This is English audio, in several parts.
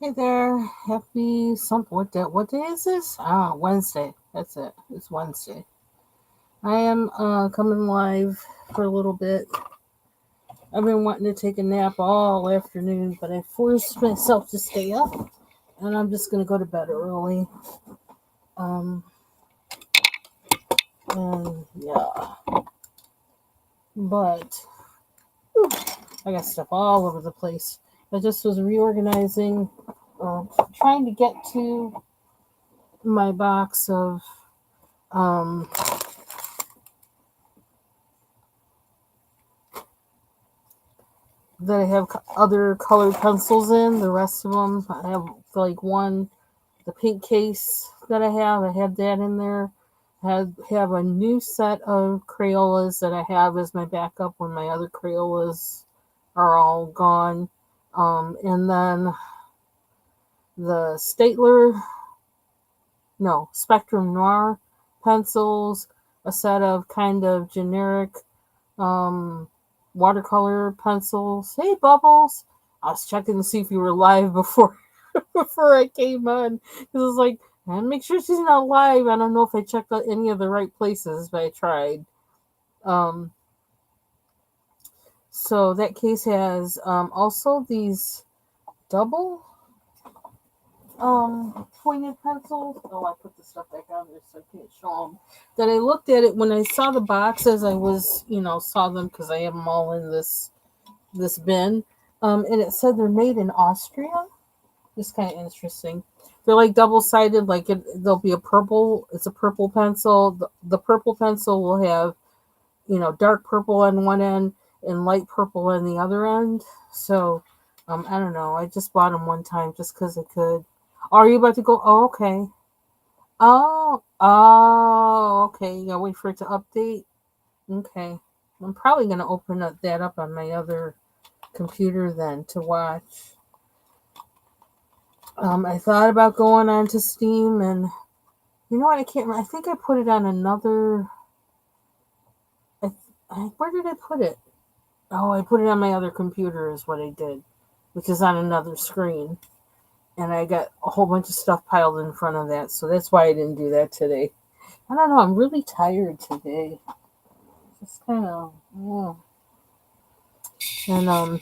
Hey there, happy something. What day is this? Wednesday. That's it. It's Wednesday. I am coming live for a little bit. I've been wanting to take a nap all afternoon, but I forced myself to stay up, and I'm just gonna go to bed early. Um, and yeah, but whew, I got stuff all over the place. I just was reorganizing, trying to get to my box of um that I have other colored pencils in. The rest of them, I have like one, the pink case that I had that in there. Have a new set of Crayolas that I have as my backup when my other Crayolas are all gone. And then the Spectrum Noir pencils, a set of kind of generic um, watercolor pencils. Hey, Bubbles! I was checking to see if you were live before before I came on because I was like, and make sure she's not live. I don't know if I checked out any of the right places, but I tried. Um, so that case has also these double pointed pencils. Oh, I put the stuff back on there so I can't show them. That I looked at it when I saw the boxes. I was, saw them because I have them all in this bin. And it said they're made in Austria. It's kind of interesting. They're like double sided. There'll be a purple. It's a purple pencil. The purple pencil will have dark purple on one end and light purple on the other end. So I don't know. I just bought them one time just because I could. Are you about to go? Oh, okay. Oh, okay. You gotta wait for it to update. Okay. I'm probably gonna open that up on my other computer then to watch. I thought about going onto Steam, and you know what? I can't. I think I put it on another. Where did I put it? Oh, I put it on my other computer. Is what I did, which is on another screen, and I got a whole bunch of stuff piled in front of that. So that's why I didn't do that today. I don't know. I'm really tired today. Just kind of. Yeah. And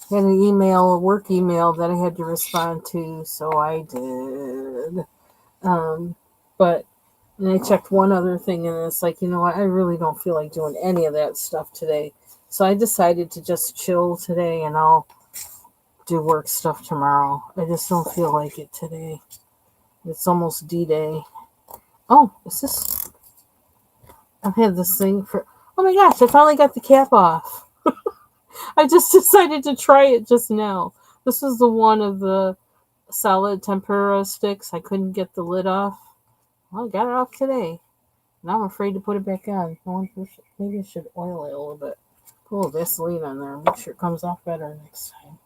had an email, a work email that I had to respond to, so I did. Um, but and I checked one other thing, and it's like, you know what? I really don't feel like doing any of that stuff today. So I decided to just chill today, and I'll do work stuff tomorrow. I just don't feel like it today. It's almost D-Day. Oh, is this? I've had this thing for. Oh my gosh! I finally got the cap off. I just decided to try it just now. This is the one of the solid tempura sticks. I couldn't get the lid off. Well, I got it off today. Now I'm afraid to put it back on. Maybe I should oil it a little bit. Put a little Vaseline on there. Make sure it comes off better next time.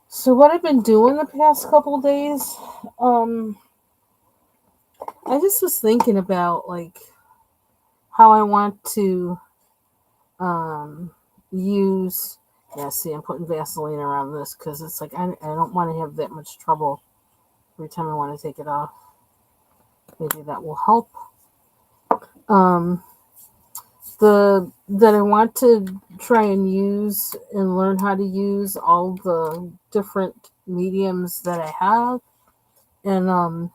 So what I've been doing the past couple days, I just was thinking about like how I want to use. Yeah, see, I'm putting Vaseline around this because it's like I don't want to have that much trouble every time I want to take it off. Maybe that will help. Um, that I want to try and use and learn how to use all the different mediums that I have, and I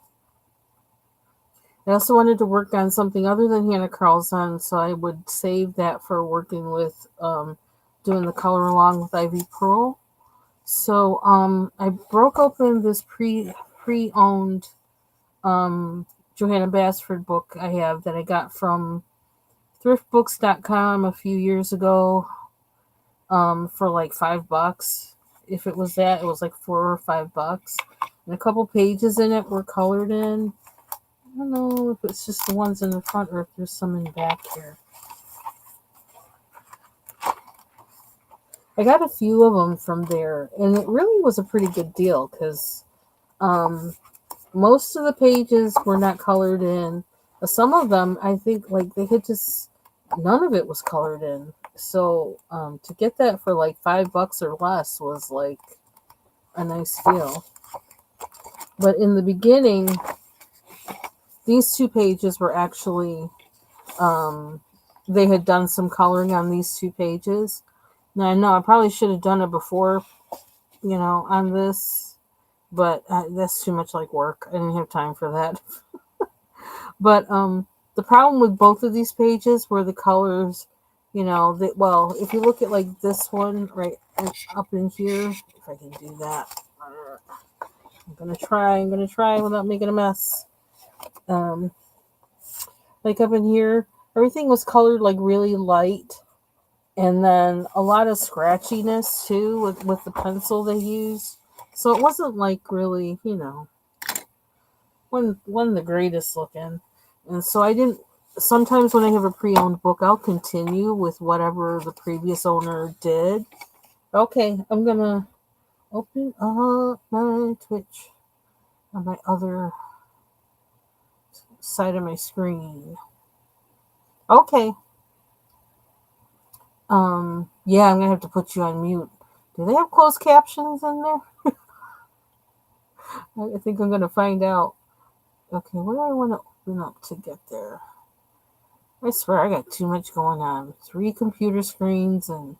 also wanted to work on something other than Hannah Carlson, so I would save that for working with doing the color along with Ivy Pearl. So I broke open this pre-owned Johanna Basford book I have that I got from thriftbooks.com a few years ago for like $5. If it was that, it was like $4 or $5. And a couple pages in it were colored in. I don't know if it's just the ones in the front or if there's some in the back here. I got a few of them from there, and it really was a pretty good deal because most of the pages were not colored in. Some of them, I think, like they had just none of it was colored in. So to get that for like $5 or less was like a nice deal. But in the beginning, these 2 pages were actually they had done some coloring on these 2 pages. Now I know I probably should have done it before, on this, but that's too much like work. I didn't have time for that. But the problem with both of these pages were the colors. Well, if you look at like this one right up in here, if I can do that, I'm gonna try. I'm gonna try without making a mess. Um, like up in here, everything was colored like really light, and then a lot of scratchiness too with the pencil they used. So it wasn't like really, one of the greatest looking. And so I didn't. Sometimes when I have a pre-owned book, I'll continue with whatever the previous owner did. Okay, I'm gonna open up my Twitch on my other side of my screen. Okay. Yeah, I'm gonna have to put you on mute. Do they have closed captions in there? I think I'm gonna find out. Okay, what do I want to open up to get there? I swear I got too much going on. 3 computer screens and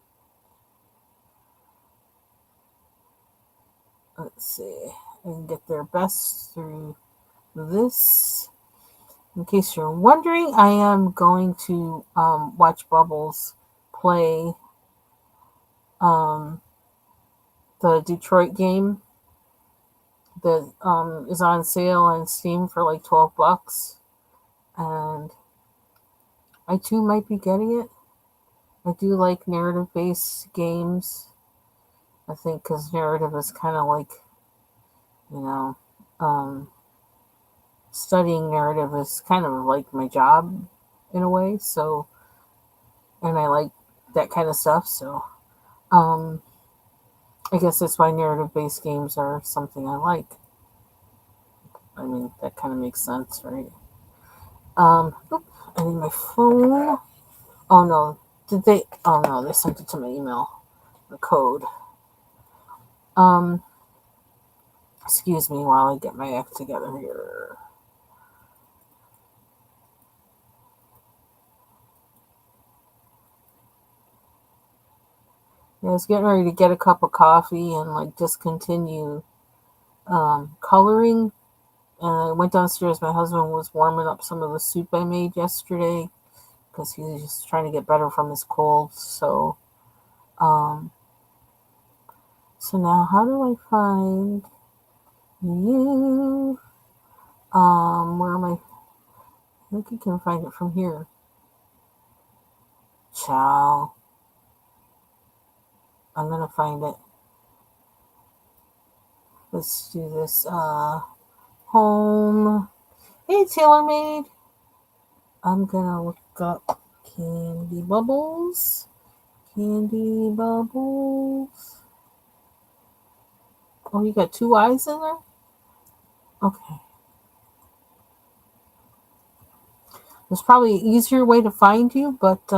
let's see. I can get there best through this. In case you're wondering, I am going to watch Bubbles play um, the Detroit game that is on sale on Steam for like $12, and I too might be getting it. I do like narrative-based games. I think because narrative is kind of like, you know, um, studying narrative is kind of like my job in a way. So, and I like that kind of stuff. So, um, I guess that's why narrative-based games are something I like. I mean, that kind of makes sense, right? I need my phone. Oh no, did they? Oh no, they sent it to my email. The code. Um, excuse me while I get my act together here. Yeah, I was getting ready to get a cup of coffee and like just continue coloring. And I went downstairs. My husband was warming up some of the soup I made yesterday because he was just trying to get better from his cold. Um, so now how do I find you? Where am I? I think you can find it from here. Ciao. I'm gonna find it. Let's do this. Home. Hey, TaylorMade. I'm gonna look up Candy Bubbles. Candy Bubbles. Oh, you got 2 eyes in there? Okay. There's probably an easier way to find you, but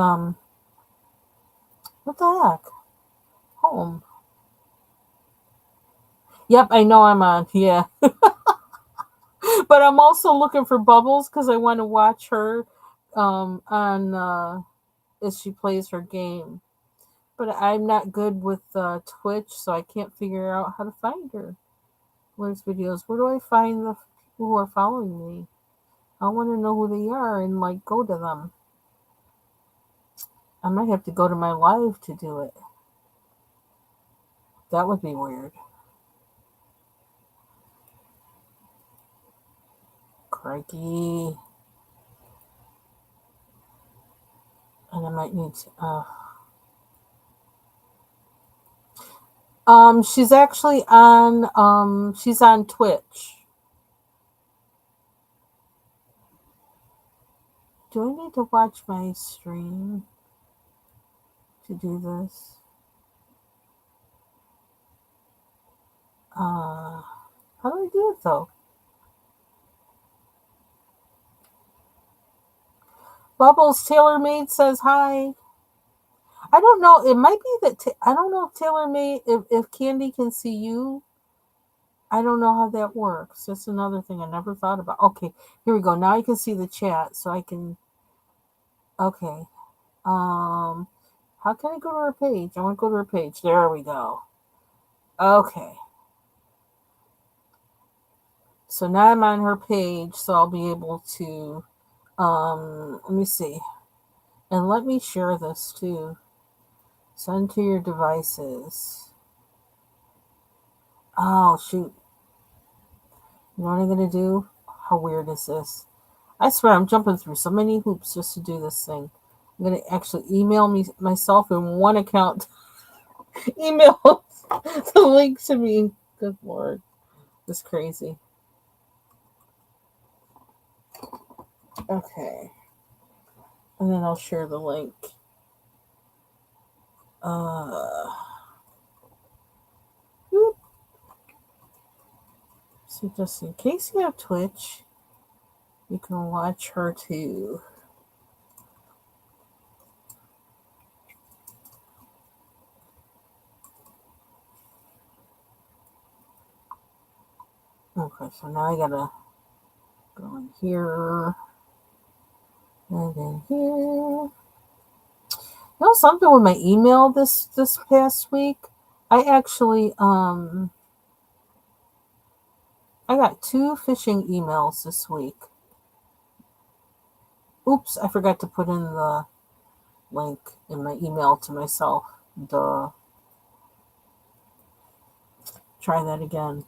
what the heck? Home. Yep, I know I'm on. Yeah. But I'm also looking for Bubbles because I want to watch her on as she plays her game. But I'm not good with Twitch, so I can't figure out how to find her. Where's videos? Where do I find the people who are following me? I want to know who they are and like go to them. I might have to go to my live to do it. That would be weird. Crikey. And I might need to. She's actually on. She's on Twitch. Do I need to watch my stream to do this? How do I do it though? Bubbles TaylorMade says hi. I don't know. It might be that I don't know if Taylor May, if Candy can see you. I don't know how that works. That's another thing I never thought about. Okay, here we go. Now I can see the chat, so I can. Okay. Um, how can I go to her page? I want to go to her page. There we go. Okay. So now I'm on her page, so I'll be able to. Let me see, and let me share this too. Send to your devices. Oh shoot! You know what I'm gonna do? How weird is this? I swear I'm jumping through so many hoops just to do this thing. I'm gonna actually email me myself in one account. Email the link to me. Good lord, it's crazy. Okay, and then I'll share the link. Uh, so just in case you have Twitch, you can watch her too. Okay, so now I gotta go in here and in here. You know something with my email this past week? I actually I got 2 phishing emails this week. Oops, I forgot to put in the link in my email to myself. Duh. Try that again.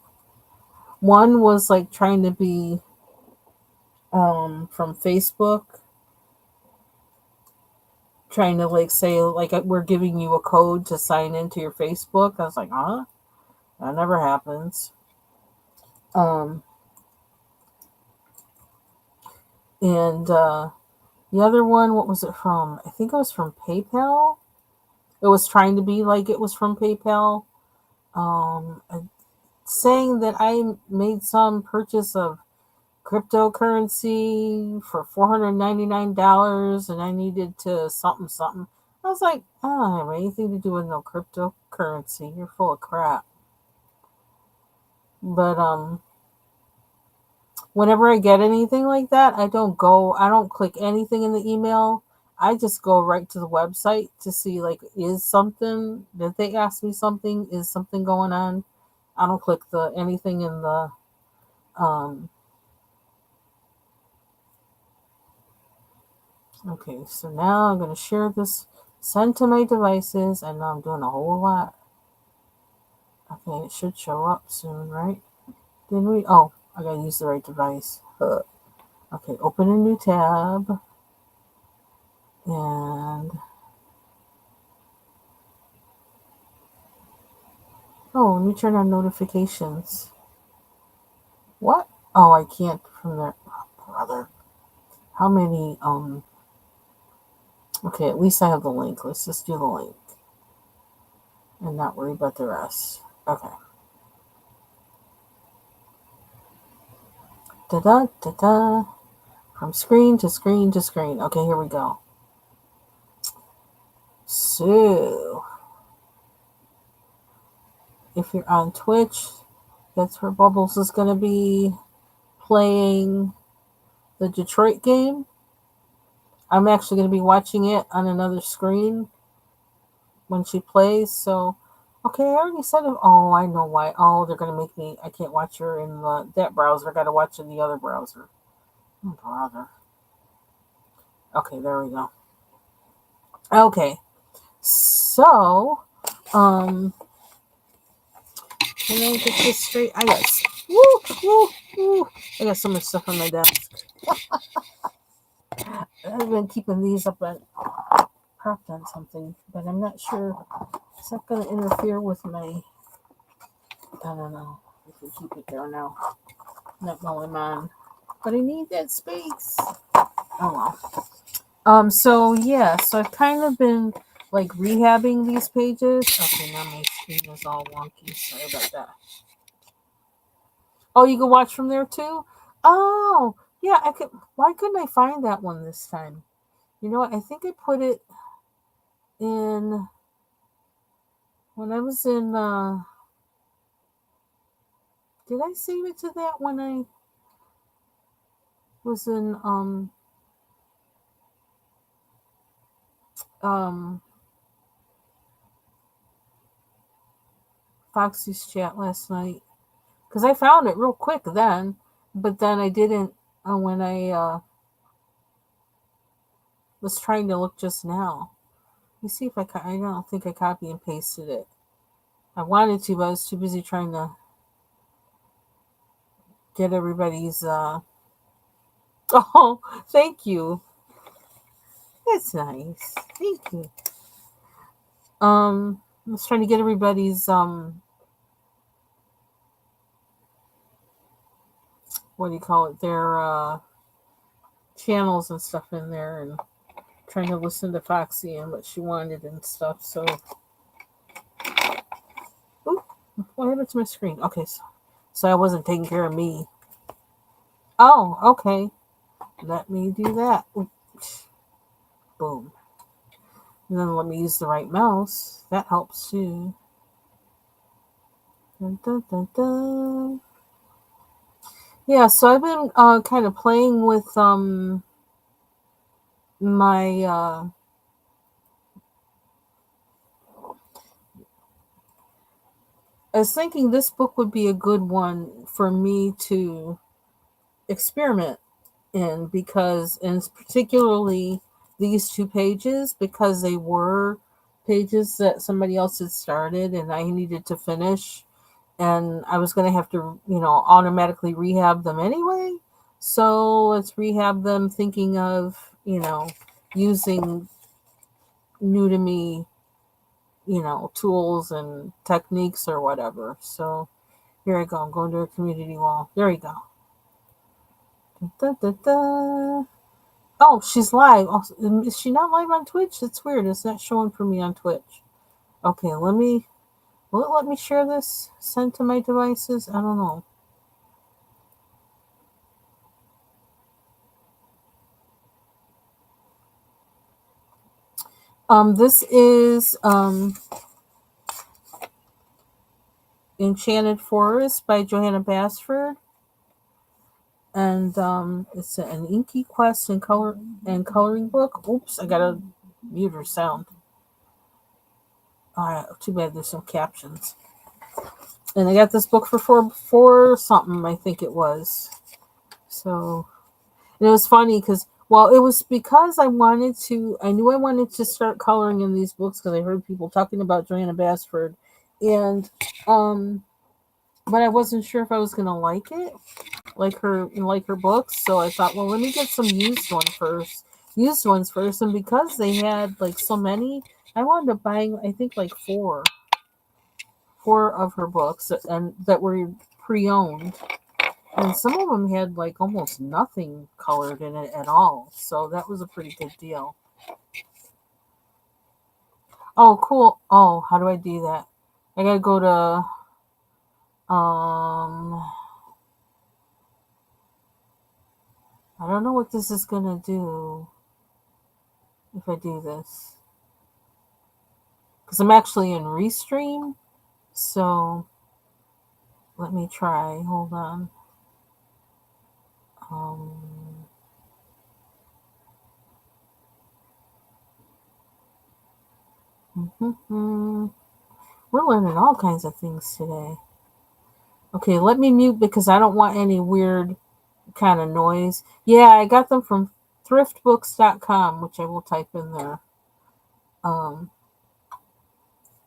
One was like trying to be from Facebook, trying to like say like we're giving you a code to sign into your Facebook. I was like, huh? That never happens. Um and the other one, what was it from? I think it was from PayPal. It was trying to be like it was from PayPal. Um saying that I made some purchase of cryptocurrency for $499 and I needed to something something. I was like, I don't have anything to do with no cryptocurrency. You're full of crap. But whenever I get anything like that, I don't click anything in the email. I just go right to the website to see like is something, did they ask me something, is something going on. I don't click the anything in the um okay, so now I'm gonna share this, send to my devices, and now I'm doing a whole lot. Okay, it should show up soon, right? Didn't we? Oh, I gotta use the right device. Okay, open a new tab and oh, let me turn on notifications. What? Oh, I can't from there. Oh, brother. How many okay, at least I have the link. Let's just do the link and not worry about the rest. Okay. Da da da da. From screen to screen to screen. Okay, here we go. So, if you're on Twitch, that's where Bubbles is going to be playing the Detroit game. I'm actually going to be watching it on another screen when she plays. So, okay, I already said it. Oh, I know why. Oh, they're going to make me. I can't watch her in that browser. I got to watch in the other browser. Oh, brother. Okay, there we go. Okay, so, can I get this straight? Woo, woo, woo. I got so much stuff on my desk. I've been keeping these up and propped on something, but I'm not sure. Is that going to interfere with my? I don't know. I can keep it there now. Not while I'm on, but I need that space. Oh well. So yeah. So I've kind of been like rehabbing these pages. Okay, now my screen is all wonky. Sorry about that. Oh, you can watch from there too. Oh, yeah. I could. Why couldn't I find that one this time? You know what? I think I put it in when I was in. Did I save it to that when I was in um Foxy's chat last night? Because I found it real quick then, but then I didn't when I was trying to look just now. Let me see if I don't think I copy and pasted it. I wanted to, but I was too busy trying to get everybody's. Oh, thank you. That's nice. Thank you. I was trying to get everybody's what do you call it? Their channels and stuff in there, and trying to listen to Foxy and what she wanted and stuff. So, ooh, what happened to my screen? Okay, so I wasn't taking care of me. Oh, okay. Let me do that. Oops. Boom. And then let me use the right mouse. That helps too. Dun, dun, dun, dun. Yeah, so I've been kind of playing with my I was thinking this book would be a good one for me to experiment in because, and particularly these two pages, because they were pages that somebody else had started and I needed to finish, and I was going to have to, automatically rehab them anyway. So let's rehab them thinking of, using new to me, tools and techniques or whatever. So here I go. I'm going to a community wall. There we go. Da, da, da. Oh, she's live. Oh, is she not live on Twitch? It's weird. It's not showing for me on Twitch. Okay, will it let me share this? Send to my devices? I don't know. This is Enchanted Forest by Johanna Basford, and it's an inky quest and coloring book. Oops, I gotta mute her sound. Too bad there's no captions. And I got this book for four something, I think it was. So, and it was funny because, well, it was because I knew I wanted to start coloring in these books because I heard people talking about Johanna Basford, and but I wasn't sure if I was gonna like it, like her books. So I thought, well, let me get some used ones first, and because they had like so many, I wound up buying I think like four of her books and that were pre-owned, and some of them had like almost nothing colored in it at all, so that was a pretty good deal. Oh, cool. Oh, how do I do that? I gotta go to I don't know what this is gonna do if I do this, because I'm actually in Restream. So let me try. Hold on. Um, we're learning all kinds of things today. Okay, let me mute because I don't want any weird kind of noise. Yeah, I got them from thriftbooks.com, which I will type in there. Um,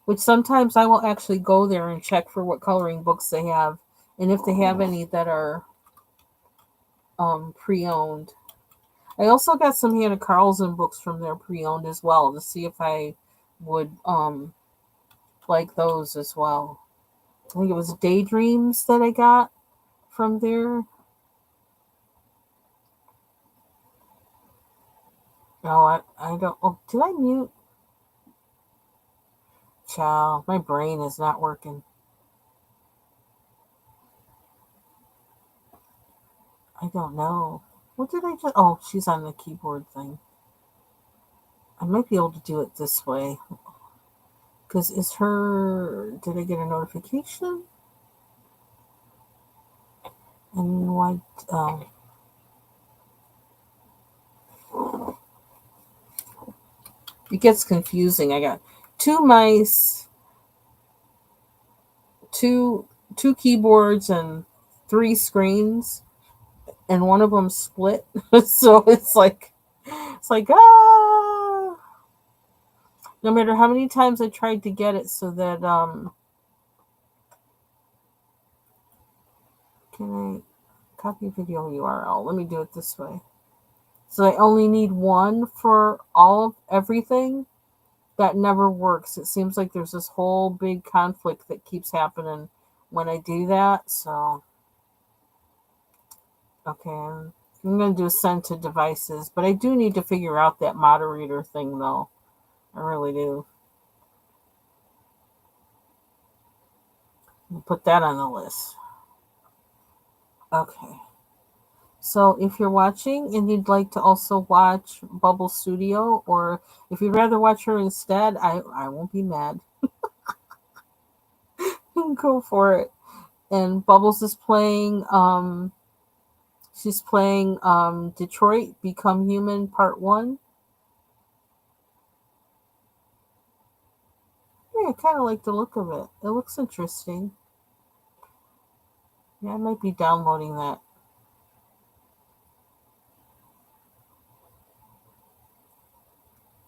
which sometimes I will actually go there and check for what coloring books they have, and if they have any that are pre-owned. I also got some Hannah Carlson books from there pre-owned as well to see if I would like those as well. I think it was Daydreams that I got from there. No, I don't. Oh, did I mute? Child, my brain is not working. I don't know. What did I just? Oh, she's on the keyboard thing. I might be able to do it this way. Because did I get a notification? And why, it gets confusing. I got two mice, two keyboards, and three screens, and one of them split. So it's like no matter how many times I tried to get it so that can I copy video URL? Let me do it this way. So I only need one for all of everything. That never works. It seems like there's this whole big conflict that keeps happening when I do that. So okay, I'm going to do send to devices, but I do need to figure out that moderator thing though. I really do. I'll put that on the list. Okay. So if you're watching and you'd like to also watch Bubble Studio, or if you'd rather watch her instead, I won't be mad. Go for it. And Bubbles is playing she's playing Detroit Become Human Part 1. Yeah, I kind of like the look of it. It looks interesting. Yeah, I might be downloading that.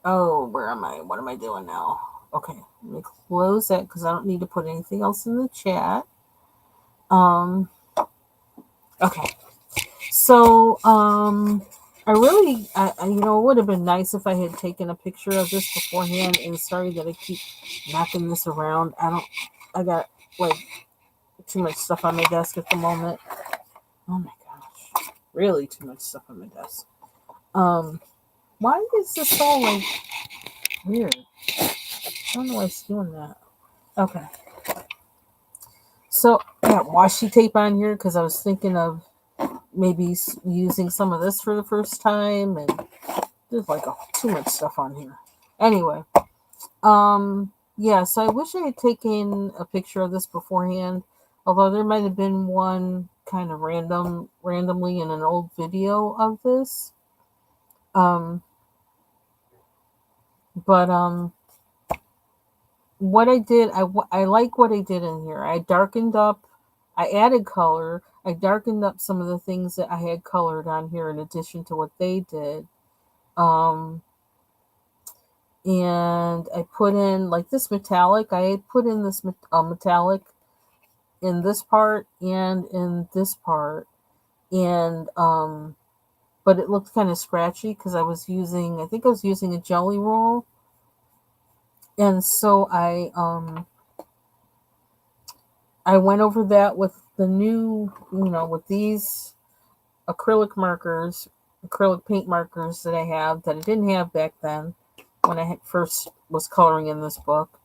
Oh, where am I? What am I doing now? Okay, let me close that because I don't need to put anything else in the chat. Okay. So, it would have been nice if I had taken a picture of this beforehand. And sorry that I keep knocking this around. I got like too much stuff on my desk at the moment. Oh my gosh, really too much stuff on my desk. Why is this all like weird? I don't know why it's doing that. Okay, so I got washi tape on here because I was thinking of maybe using some of this for the first time, and there's like too much stuff on here. Anyway, yeah. So I wish I had taken a picture of this beforehand, although there might have been one kind of randomly in an old video of this. But what I did, I like what I did in here. I darkened up, I added color, I darkened up some of the things that I had colored on here in addition to what they did. Um, and I put in like this metallic. I put in this metallic in this part and in this part, and but it looked kind of scratchy because I think I was using a jelly roll, and so I went over that with the new, with these acrylic paint markers that I have that I didn't have back then when I first was coloring in this book.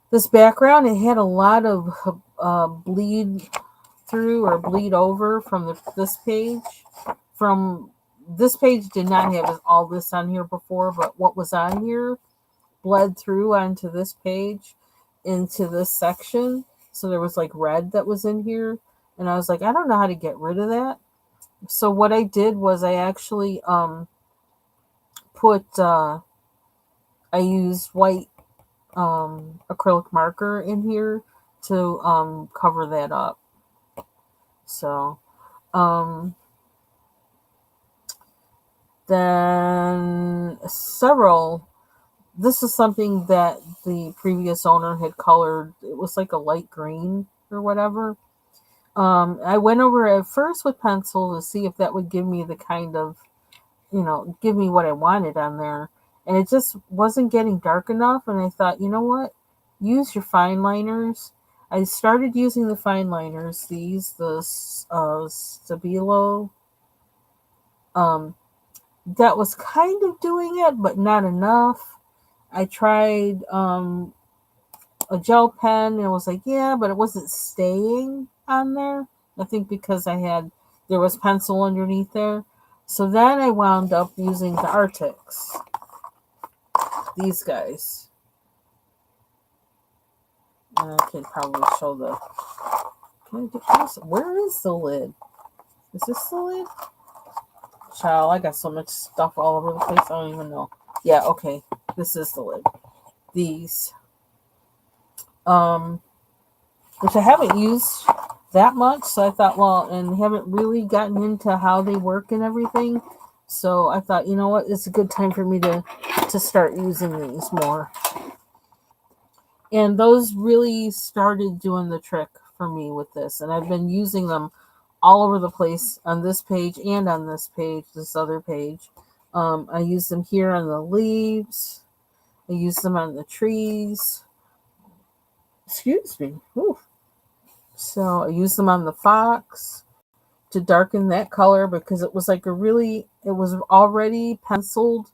This background, it had a lot of bleed through or bleed over from this page. From this page did not have all this on here before, but what was on here bled through onto this page into this section. So there was like red that was in here. And I was like, I don't know how to get rid of that. So what I did was I actually I used white acrylic marker in here to cover that up. So then this is something that the previous owner had colored. It was like a light green or whatever. I went over at first with pencil to see if that would give me the kind of, give me what I wanted on there. And it just wasn't getting dark enough. And I thought, you know what? Use your fine liners. I started using the fine liners, the Stabilo. That was kind of doing it, but not enough. I tried a gel pen, and it was like, yeah, but it wasn't staying on there. I think because there was pencil underneath there. So then I wound up using the Arctics. These guys. And I can probably show the... Can I do this? Where is the lid? Is this the lid? Child, I got so much stuff all over the place, I don't even know. Yeah, okay. This is the lid. These. Which I haven't used that much, so I thought, well, and haven't really gotten into how they work and everything. So I thought, you know what, it's a good time for me to start using these more. And those really started doing the trick for me with this. And I've been using them all over the place on this page and on this page, this other page. I use them here on the leaves. I use them on the trees. Excuse me. Ooh. So I use them on the fox to darken that color because it was like it was already penciled,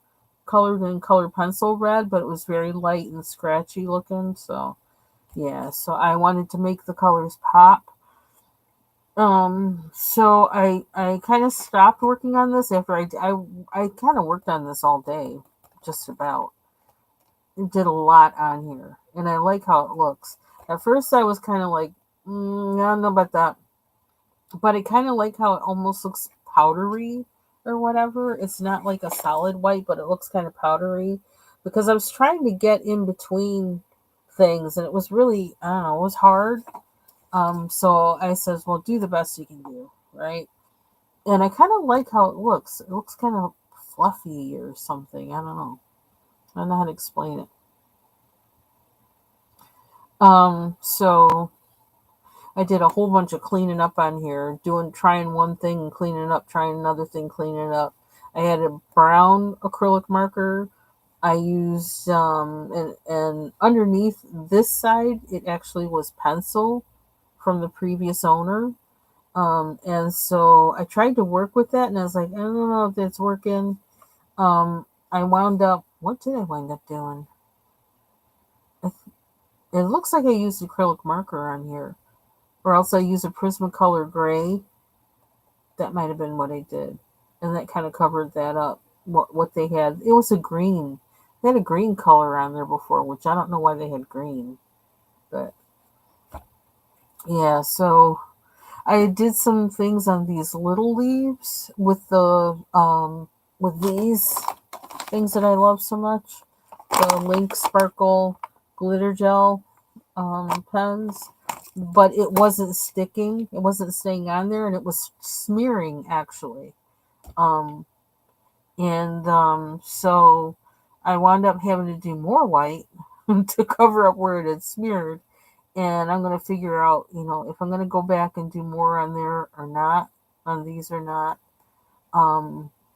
colored in color pencil red, but it was very light and scratchy looking. So yeah, so I wanted to make the colors pop. So I kind of stopped working on this after I kind of worked on this all day, just about. It did a lot on here, and I like how it looks. At first, I was kind of like, I don't know about that, but I kind of like how it almost looks powdery or whatever. It's not like a solid white, but it looks kind of powdery because I was trying to get in between things, and it was really, I don't know, it was hard. So I says, well, do the best you can do, right? And I kind of like how it looks. It looks kind of fluffy or something. I don't know. I don't know how to explain it. So I did a whole bunch of cleaning up on here, trying one thing and cleaning up, trying another thing, cleaning up. I had a brown acrylic marker. I used and underneath this side, it actually was pencil from the previous owner. And so I tried to work with that, and I was like, I don't know if that's working. I wound up. What did I wind up doing? It looks like I used acrylic marker on here, or else I used a Prismacolor gray. That might have been what I did, and that kind of covered that up. What they had, it was a green. They had a green color on there before, which I don't know why they had green, but yeah. So I did some things on these little leaves with these things that I love so much. The Link Sparkle glitter gel pens, but it wasn't sticking. It wasn't staying on there, and it was smearing actually. Um, and so I wound up having to do more white to cover up where it had smeared. And I'm gonna figure out, if I'm gonna go back and do more on there or not, on these or not.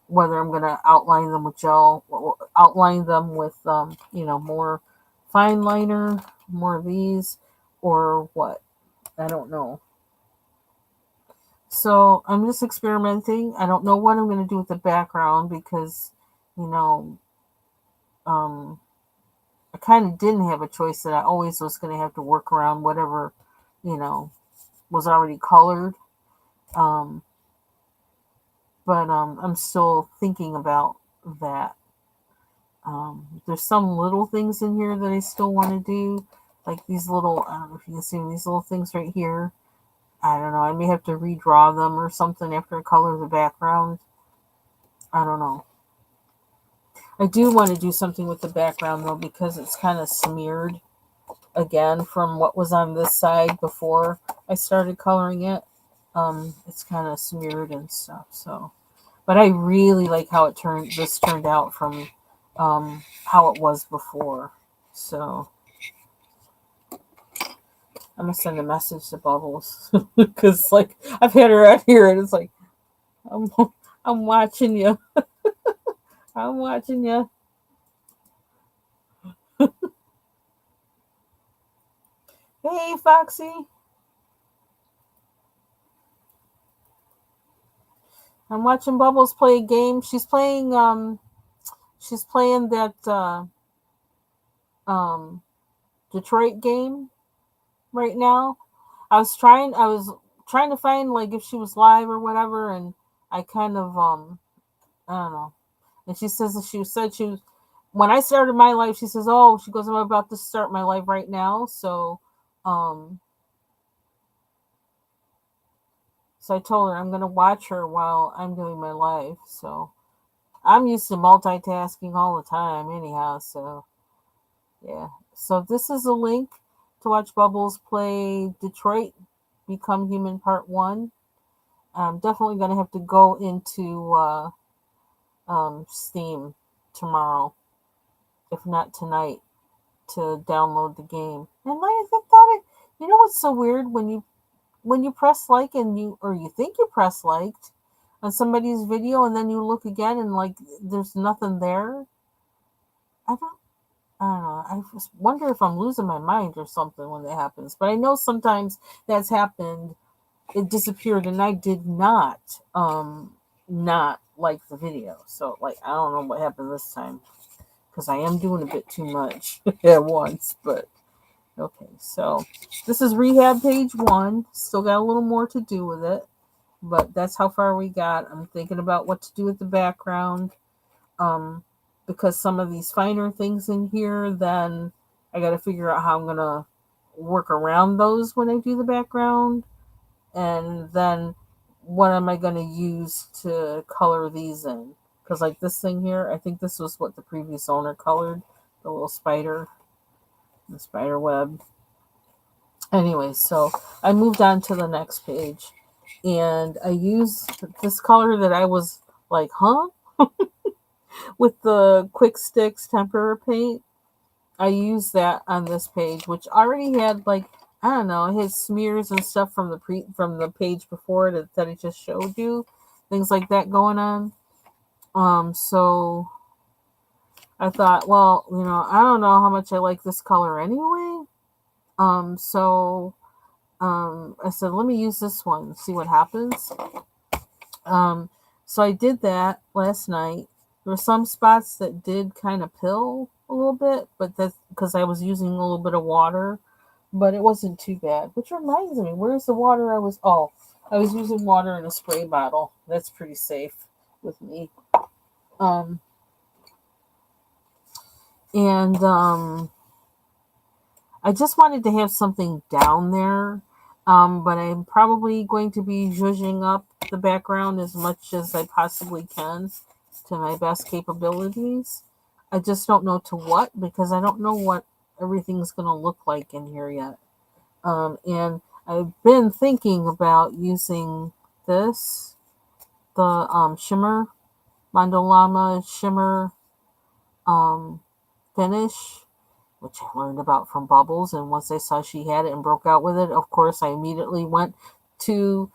Whether I'm gonna outline them with gel, outline them with more fine liner, more of these, or what. I don't know. So I'm just experimenting. I don't know what I'm gonna do with the background because, you know, um, I kind of didn't have a choice that I always was gonna have to work around whatever, you know, was already colored. Um, but I'm still thinking about that. There's some little things in here that I still want to do, like these little. I don't know if you can see these little things right here. I don't know. I may have to redraw them or something after I color the background. I don't know. I do want to do something with the background though because it's kind of smeared again from what was on this side before I started coloring it. It's kind of smeared and stuff. So, but I really like how this turned out from how it was before. So I'm gonna send a message to Bubbles because like I've had her out here and it's like I'm I'm watching you. I'm watching you. Hey Foxy, I'm watching Bubbles play a game. She's playing that um Detroit game right now. I was trying to find like if she was live or whatever, and I kind of I don't know. And she says that she said she was, when I started my life, she says, "Oh, she goes, I'm about to start my life right now." Um, so I told her I'm gonna watch her while I'm doing my life. So I'm used to multitasking all the time, anyhow. So yeah. So this is a link to watch Bubbles play Detroit Become Human Part One. I'm definitely gonna have to go into Steam tomorrow, if not tonight, to download the game. And like I thought, you know what's so weird when you press like and you think you press liked on somebody's video and then you look again and like there's nothing there. I don't. I don't know. I just wonder if I'm losing my mind or something when that happens. But I know sometimes that's happened. It disappeared, and I did not like the video. So like I don't know what happened this time because I am doing a bit too much at once. But okay, so this is rehab page one. Still got a little more to do with it, but that's how far we got. I'm thinking about what to do with the background. Um, because some of these finer things in here, then I got to figure out how I'm gonna work around those when I do the background, and then what am I gonna use to color these in? Because like this thing here, I think this was what the previous owner colored, the little spider, the spider web. Anyway, so I moved on to the next page, and I used this color that I was like, huh? With the Quick Sticks tempera paint. I used that on this page, which already had like I don't know, it had smears and stuff from the page before that I just showed you, things like that going on. So I thought, well, I don't know how much I like this color anyway. So I said, let me use this one, and see what happens. Um, so I did that last night. There were some spots that did kind of pill a little bit, but that's because I was using a little bit of water, but it wasn't too bad. Which reminds me, where's the water I was? Oh, I was using water in a spray bottle. That's pretty safe with me. Um, and I just wanted to have something down there, but I'm probably going to be zhuzhing up the background as much as I possibly can to my best capabilities. I just don't know to what because I don't know what everything's going to look like in here yet. And I've been thinking about using this, the shimmer, Mandolama shimmer um, finish, which I learned about from Bubbles. And once I saw she had it and broke out with it, of course, I immediately went to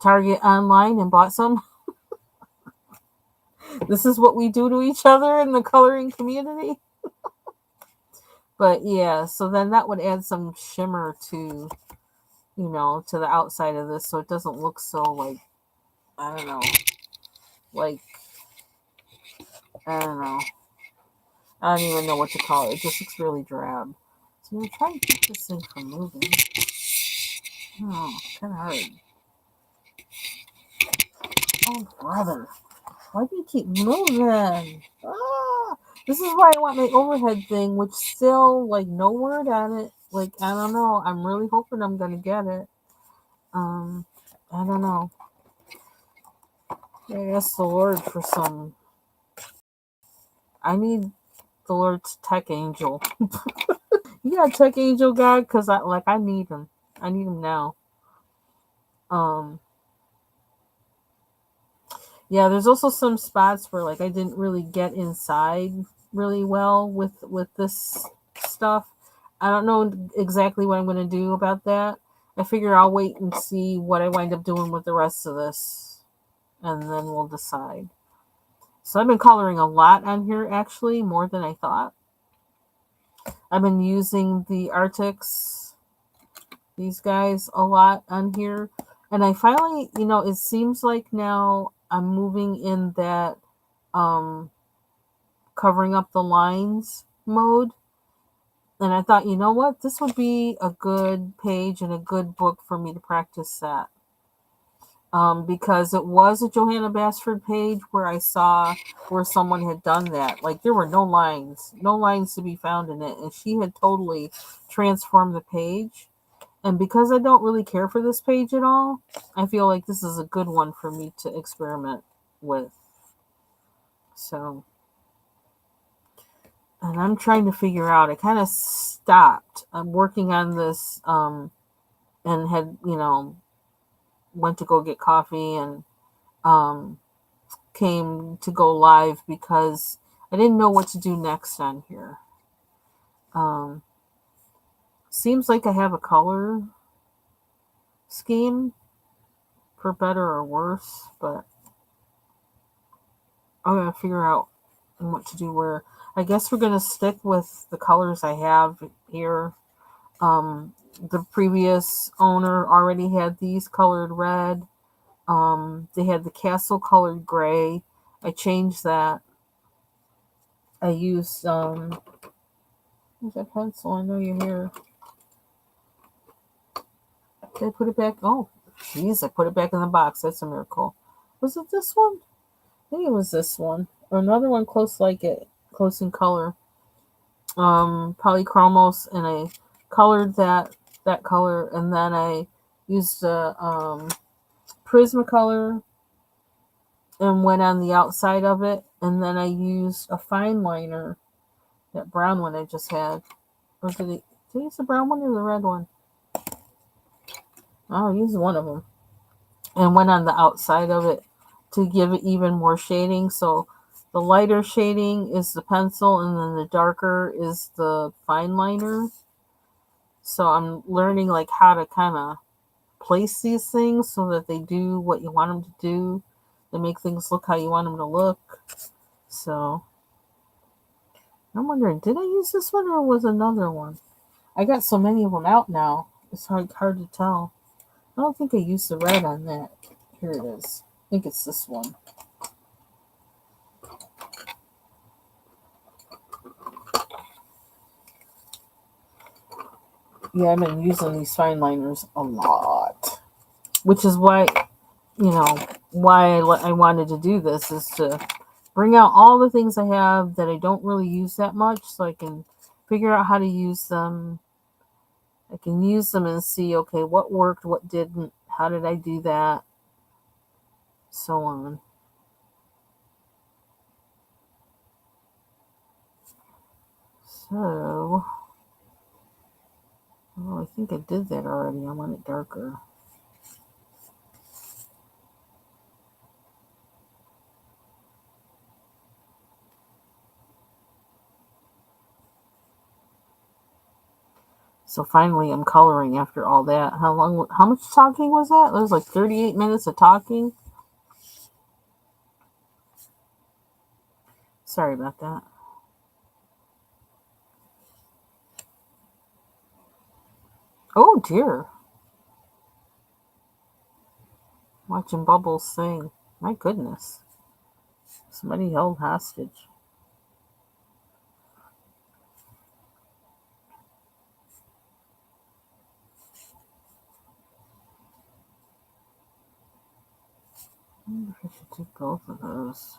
Target online and bought some. This is what we do to each other in the coloring community. But yeah, so then that would add some shimmer to the outside of this so it doesn't look so like, I don't know, like, I don't know. I don't even know what to call it. It just looks really drab. So I'm going to try and keep this thing from moving. Oh, kind of hard. Oh, brother. Why do you keep moving? Ah, this is why I want my overhead thing, which still, like, no word on it. Like, I don't know. I'm really hoping I'm going to get it. I don't know. I asked the Lord for some. I need the Lord's tech angel. You got a tech angel, God? Because I need him. I need him now. Um, Yeah, there's also some spots where like I didn't really get inside really well with this stuff. I don't know exactly what I'm going to do about that. I figure I'll wait and see what I wind up doing with the rest of this, and then we'll decide. So I've been coloring a lot on here, actually, more than I thought. I've been using the Arctics, these guys, a lot on here. And I finally, it seems like now I'm moving in that um, covering up the lines mode. And I thought, you know what? This would be a good page and a good book for me to practice that. because it was a Johanna Basford page where I saw where someone had done that. Like there were no lines to be found in it, and she had totally transformed the page. And because I don't really care for this page at all, I feel like this is a good one for me to experiment with. So, and I'm trying to figure out. I kind of stopped. I'm working on this, and had went to go get coffee and um, came to go live because I didn't know what to do next on here. Um, Seems like I have a color scheme for better or worse, but I'm gonna figure out what to do where. I guess we're gonna stick with the colors I have here. The previous owner already had these colored red. They had the castle colored gray. I changed that. I used where's that pencil? I know you're here. Did I put it back? Oh, jeez, I put it back in the box. That's a miracle. Was it this one? I think it was this one. Or another one close like it, close in color. Polychromos, and I colored that color, and then I used a Prismacolor and went on the outside of it, and then I used a fine liner, that brown one I just had. Or did I use the brown one or the red one? Oh, I used one of them. And went on the outside of it to give it even more shading. So the lighter shading is the pencil, and then the darker is the fine liner. So I'm learning like how to kind of place these things so that they do what you want them to do. They make things look how you want them to look. So I'm wondering, did I use this one or was another one? I got so many of them out now. It's hard to tell. I don't think I used the red on that. Here it is. I think it's this one. Yeah, I've been using these fine liners a lot, which is why, I wanted to do this is to bring out all the things I have that I don't really use that much, so I can figure out how to use them. I can use them and see, okay, what worked, what didn't, how did I do that, so on. So, I think I did that already. I want it darker. So finally, I'm coloring after all that. How much talking was that? It was like 38 minutes of talking. Sorry about that. Oh dear. Watching Bubbles sing. My goodness. Somebody held hostage. I wonder if I should take both of those.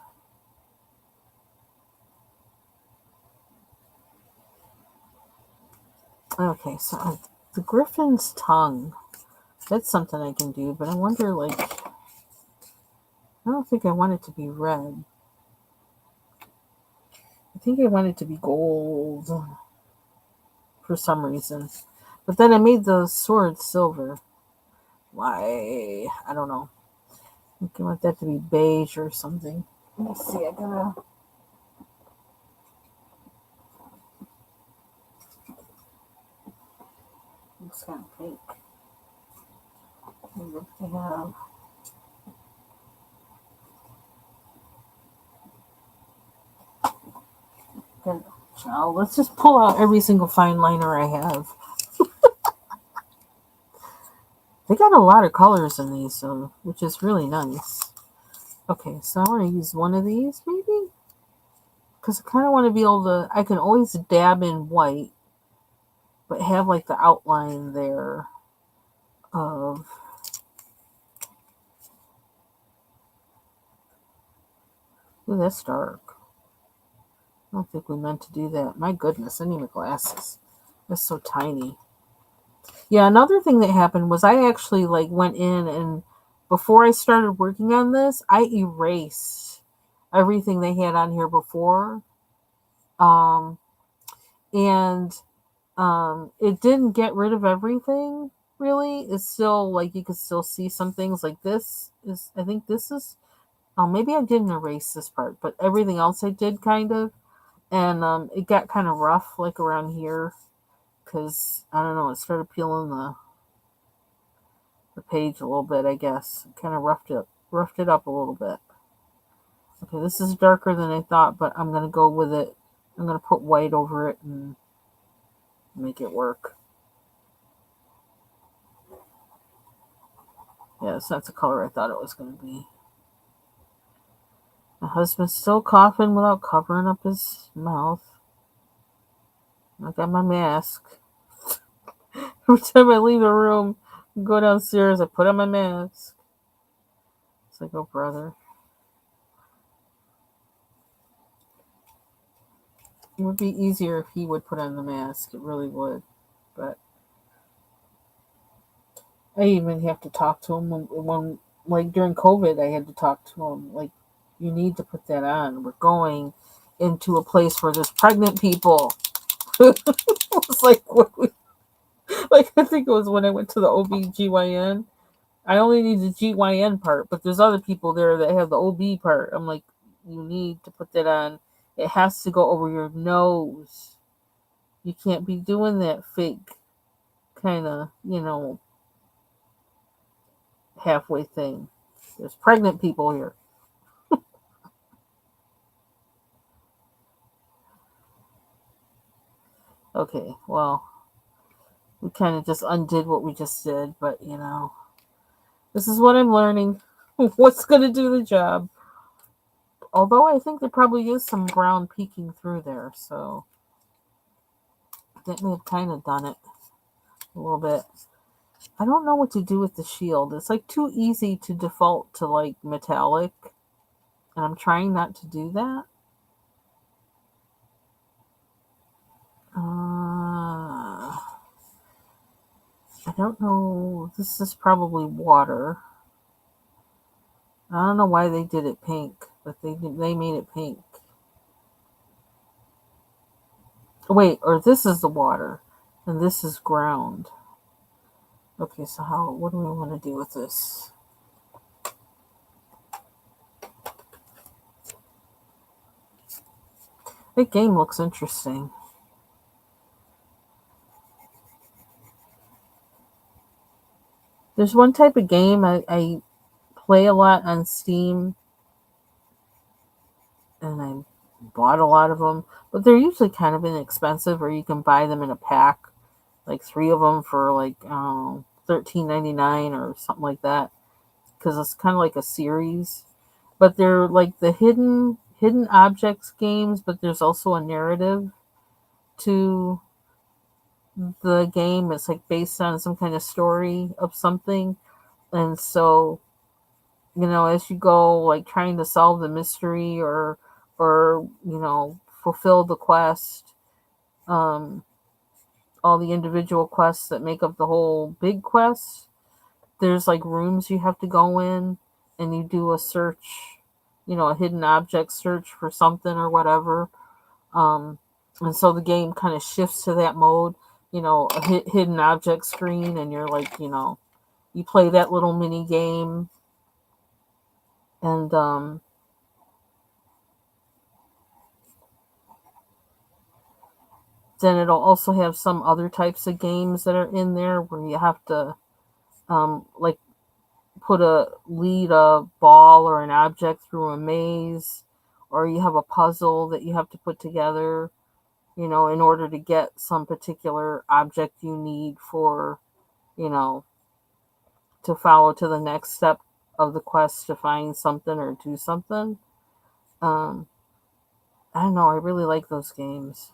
Okay, so the griffin's tongue. That's something I can do, but I wonder, like, I don't think I want it to be red. I think I want it to be gold for some reason. But then I made the sword silver. Why? I don't know. I want that to be beige or something. Let me see. I gotta. Looks kind of pink. Look, they have. Now let's just pull out every single fine liner I have. They got a lot of colors in these, so which is really nice. Okay, so I want to use one of these maybe, because I kind of want to be able to. I can always dab in white, but have like the outline there of Ooh, that's dark. I don't think we meant to do that. My goodness, I need my glasses. That's so tiny. Yeah, another thing that happened was I actually like went in and before I started working on this, I erased everything they had on here before. Um and it didn't get rid of everything really. It's still like you could still see some things like this is I think this is oh maybe I didn't erase this part, but everything else I did kind of. And it got kind of rough like around here because I don't know, it started peeling the page a little bit, I guess. Kind of roughed it up a little bit. Okay, this is darker than I thought, but I'm gonna go with it. I'm gonna put white over it and make it work. Yeah, it's not the color I thought it was gonna be. My husband's still coughing without covering up his mouth. I got my mask. Every time I leave the room, go downstairs, I put on my mask. It's like, oh brother. It would be easier if he would put on the mask. It really would. But I even have to talk to him when like during COVID, I had to talk to him. Like, you need to put that on. We're going into a place where there's pregnant people. It was like, like I think it was when I went to the OBGYN. I only need the GYN part, but there's other people there that have the OB part. I'm like, you need to put that on. It has to go over your nose. You can't be doing that fake kind of, halfway thing. There's pregnant people here. Okay, well, we kind of just undid what we just did, but this is what I'm learning. What's going to do the job? Although I think there probably is some brown peeking through there, so that may have kind of done it a little bit. I don't know what to do with the shield. It's like too easy to default to like metallic, and I'm trying not to do that. I don't know. This is probably water. I don't know why they did it pink, but they made it pink. Wait, or this is the water, and this is ground. Okay, so what do we want to do with this? That game looks interesting. There's one type of game I play a lot on Steam, and I bought a lot of them, but they're usually kind of inexpensive, or you can buy them in a pack, like three of them for like $13.99 or something like that, because it's kind of like a series. But they're like the hidden objects games, but there's also a narrative to the game. It's like based on some kind of story of something, and so as you go like trying to solve the mystery or fulfill the quest, um all the individual quests that make up the whole big quest, there's like rooms you have to go in and you do a search, a hidden object search for something or whatever. And so the game kind of shifts to that mode, a hidden object screen, and you're like, you play that little mini game. And then it'll also have some other types of games that are in there where you have to like lead a ball or an object through a maze, or you have a puzzle that you have to put together, in order to get some particular object you need for, you know, to follow to the next step of the quest to find something or do something. Um, I don't know. I really like those games.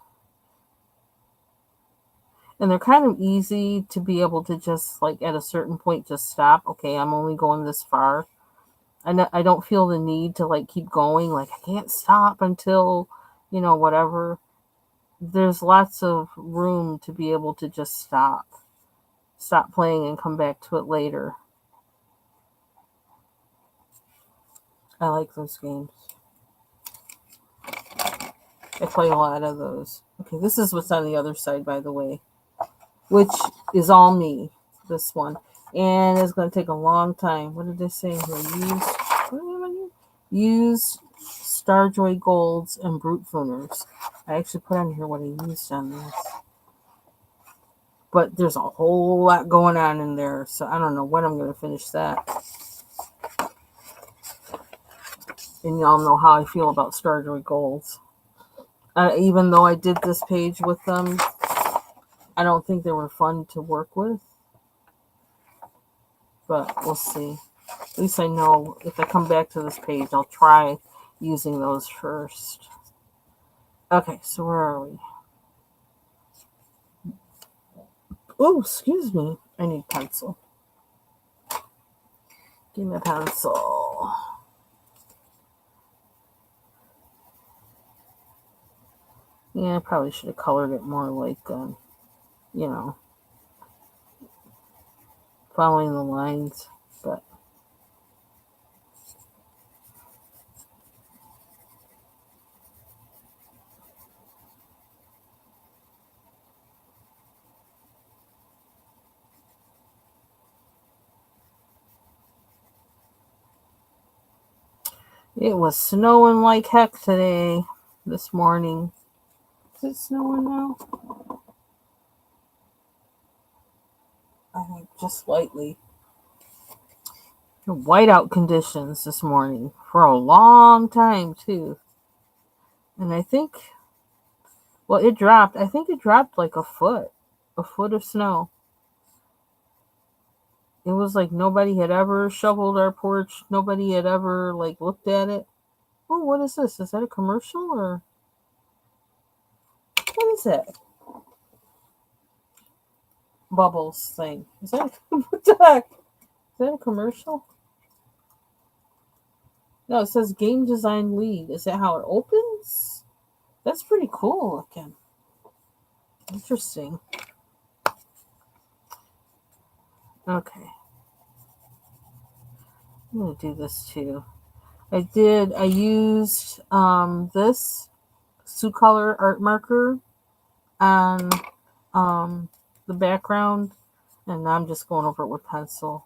And they're kind of easy to be able to just, like, at a certain point, just stop. Okay, I'm only going this far. I don't feel the need to like keep going. Like I can't stop until, whatever. There's lots of room to be able to just stop playing and come back to it later. I like those games. I play a lot of those. Okay, this is what's on the other side, by the way, which is all me, this one. And it's going to take a long time. What did they say here? Use Starjoy Golds and Brute Fooners. I actually put on here what I used on this. But there's a whole lot going on in there, so I don't know when I'm going to finish that. And y'all know how I feel about Starjoy Golds. Even though I did this page with them, I don't think they were fun to work with. But we'll see. At least I know if I come back to this page, I'll try using those first. Okay, so where are we? Oh, excuse me. I need pencil. Give me a pencil. Yeah, I probably should have colored it more like, following the lines, but it was snowing like heck today, this morning. Is it snowing now? I think just slightly. Whiteout conditions this morning for a long time, too. And I think, well, it dropped. I think it dropped like a foot of snow. It was like nobody had ever shoveled our porch. Nobody had ever like looked at it. Oh, what is this? Is that a commercial or what is that? Bubbles thing. Is that what the heck? Is that a commercial? No, it says game design lead. Is that how it opens? That's pretty cool looking. Interesting. Okay. I'm gonna do this too. I used this Sioux Color art marker on the background, and now I'm just going over it with pencil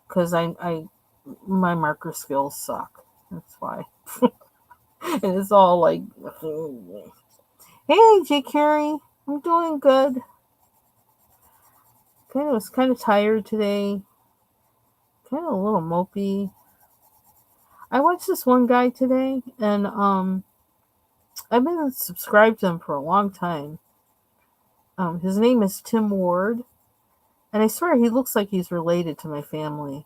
because my marker skills suck. That's why. And it's all like, hey, J. Carey, I'm doing good. Was kind of tired today. Kind of a little mopey. I watched this one guy today, and I've been subscribed to him for a long time. His name is Tim Ward, and I swear he looks like he's related to my family,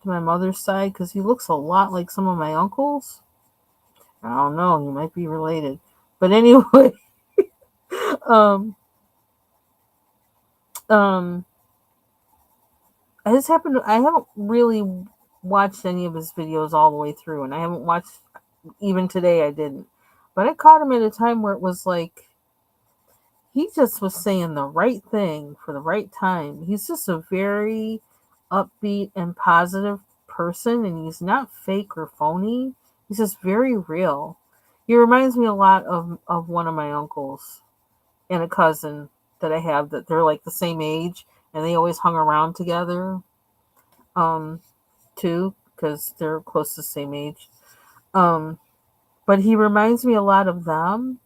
to my mother's side, because he looks a lot like some of my uncles. I don't know, he might be related, but anyway, um, I haven't really watched any of his videos all the way through, and I haven't watched even today. I didn't, but I caught him at a time where it was like he just was saying the right thing for the right time. He's just a very upbeat and positive person, and he's not fake or phony. He's just very real. He reminds me a lot of one of my uncles and a cousin that I have, that they're like the same age, and they always hung around together, too, because they're close to the same age. But he reminds me a lot of them,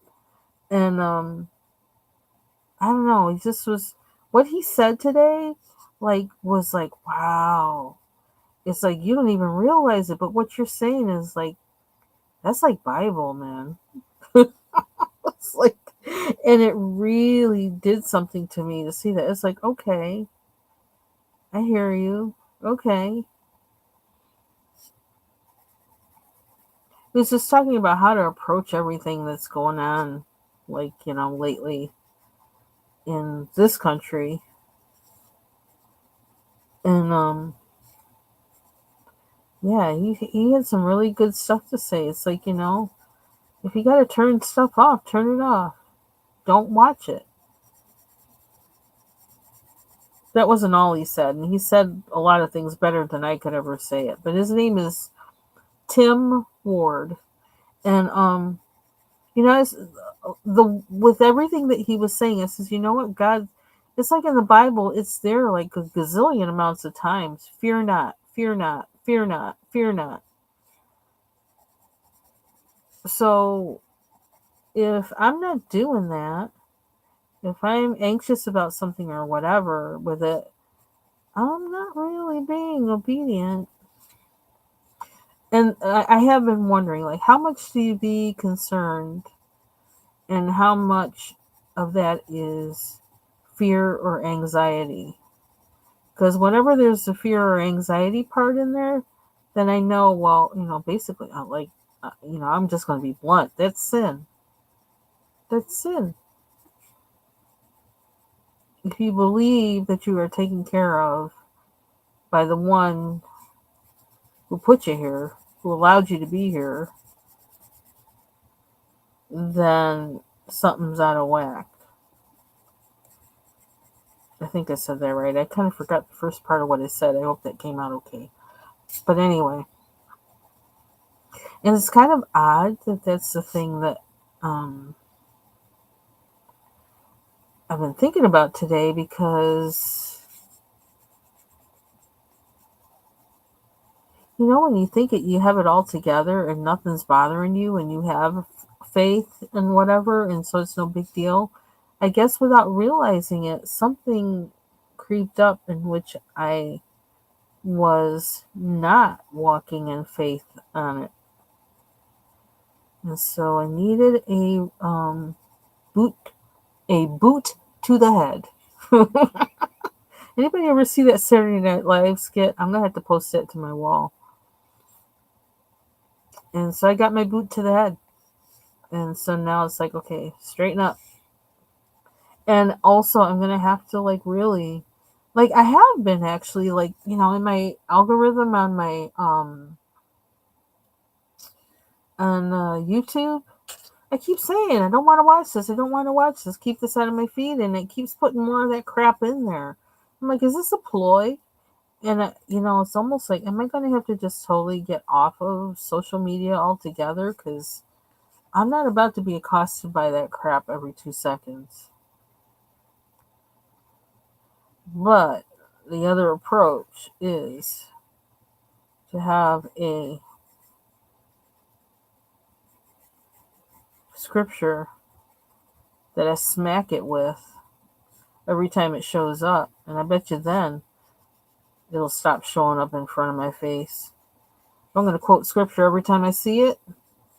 and I don't know. He just was, what he said today, like, was like, wow. It's like you don't even realize it, but what you're saying is like, that's like Bible, man. It's like, and it really did something to me to see that. It's like, okay, I hear you. Okay. He was just talking about how to approach everything that's going on, like, lately in this country. And Yeah, he had some really good stuff to say. It's like, if you got to turn stuff off, turn it off. Don't watch it. That wasn't all he said, and he said a lot of things better than I could ever say it. But his name is Tim Ward, and it's, the with everything that he was saying, it says, you know what, God, it's like in the Bible, it's there like a gazillion amounts of times. Fear not, fear not, fear not, fear not. So if I'm not doing that, if I'm anxious about something or whatever with it, I'm not really being obedient. And I have been wondering, like, how much do you be concerned, and how much of that is fear or anxiety? Because whenever there's the fear or anxiety part in there, then I know, well, basically, I'm just going to be blunt. That's sin. That's sin. If you believe that you are taken care of by the one who put you here, who allowed you to be here, then something's out of whack. I think I said that right. I kind of forgot the first part of what I said. I hope that came out okay. But anyway, and it's kind of odd that that's the thing that I've been thinking about today, because, when you think you have it all together and nothing's bothering you and you have faith and whatever, and so it's no big deal. I guess without realizing it, something creeped up in which I was not walking in faith on it. And so I needed boot a boot to the head. Anybody ever see that Saturday Night Live skit? I'm gonna have to post that to my wall. And so I got my boot to the head. And so now it's like, okay, straighten up. And also I'm gonna have to really, like, I have been actually, like, in my algorithm on my on YouTube, I keep saying, I don't want to watch this. I don't want to watch this. Keep this out of my feed. And it keeps putting more of that crap in there. I'm like, is this a ploy? And, it's almost like, am I going to have to just totally get off of social media altogether? Because I'm not about to be accosted by that crap every 2 seconds. But the other approach is to have a scripture that I smack it with every time it shows up. And I bet you then it'll stop showing up in front of my face. If I'm going to quote scripture every time I see it,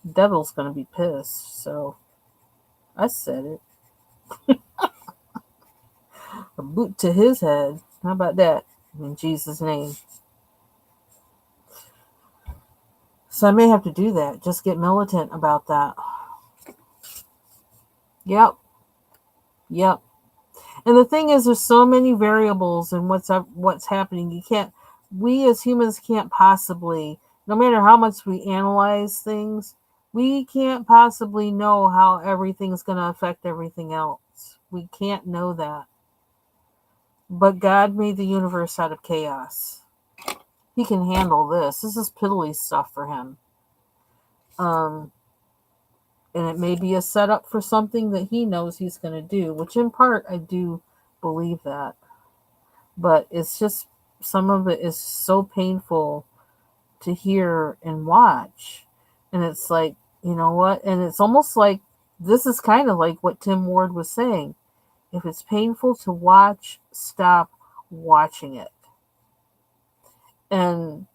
the devil's going to be pissed. So I said it. A boot to his head. How about that? In Jesus' name. So I may have to do that. Just get militant about that. Yep. Yep. And the thing is, there's so many variables in what's happening. We as humans can't possibly, no matter how much we analyze things, we can't possibly know how everything's going to affect everything else. We can't know that. But God made the universe out of chaos. He can handle this. This is piddly stuff for him. And it may be a setup for something that he knows he's going to do, which in part I do believe that. But it's just, some of it is so painful to hear and watch. And it's like, you know what? And it's almost like, this is kind of like what Tim Ward was saying. If it's painful to watch, stop watching it. And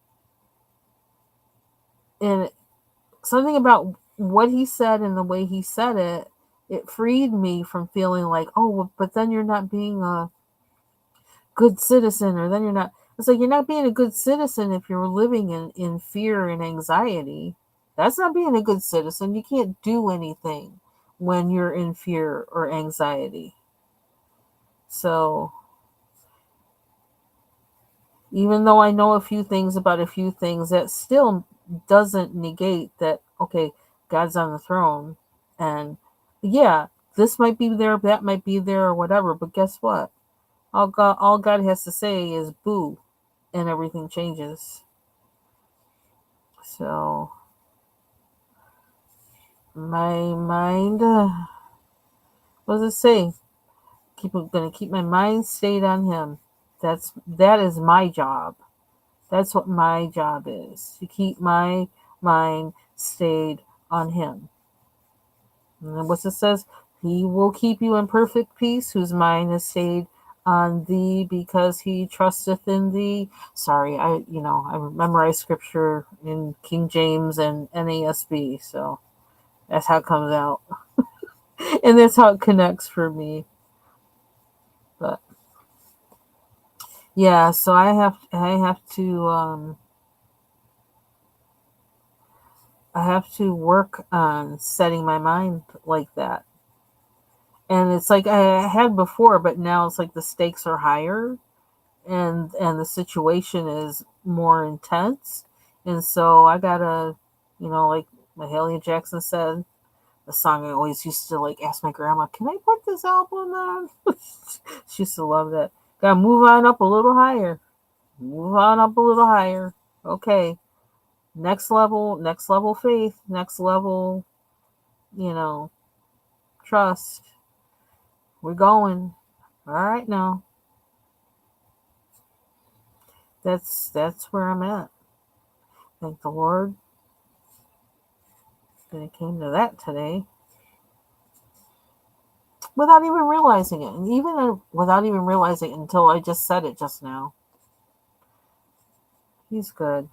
something about what he said and the way he said it, it freed me from feeling like, oh, well, but then you're not being a good citizen, or then you're not. It's like, you're not being a good citizen if you're living in fear and anxiety. That's not being a good citizen. You can't do anything when you're in fear or anxiety. So Even though I know a few things about a few things, that still doesn't negate that, okay, God's on the throne. And yeah, this might be there, that might be there, or whatever. But guess what? All God has to say is boo, and everything changes. So my mind, what does it say? Gonna keep my mind stayed on Him. That is my job. That's what my job is, to keep my mind stayed on Him. And then what it says, He will keep you in perfect peace, whose mind is stayed on thee, because he trusteth in thee. Sorry, I memorize scripture in King James and NASB, so that's how it comes out, and that's how it connects for me. But yeah, so I have to work on setting my mind like that. And it's like I had before, but now it's like the stakes are higher, and the situation is more intense. And so I gotta, like Mahalia Jackson said, the song I always used to like ask my grandma, "Can I put this album on?" She used to love that. Gotta move on up a little higher. Move on up a little higher. Okay. Next level faith, next level, you know, trust. We're going. All right now. That's where I'm at. Thank the Lord that it came to that today, without even realizing it, and even without even realizing it until I just said it just now. He's good.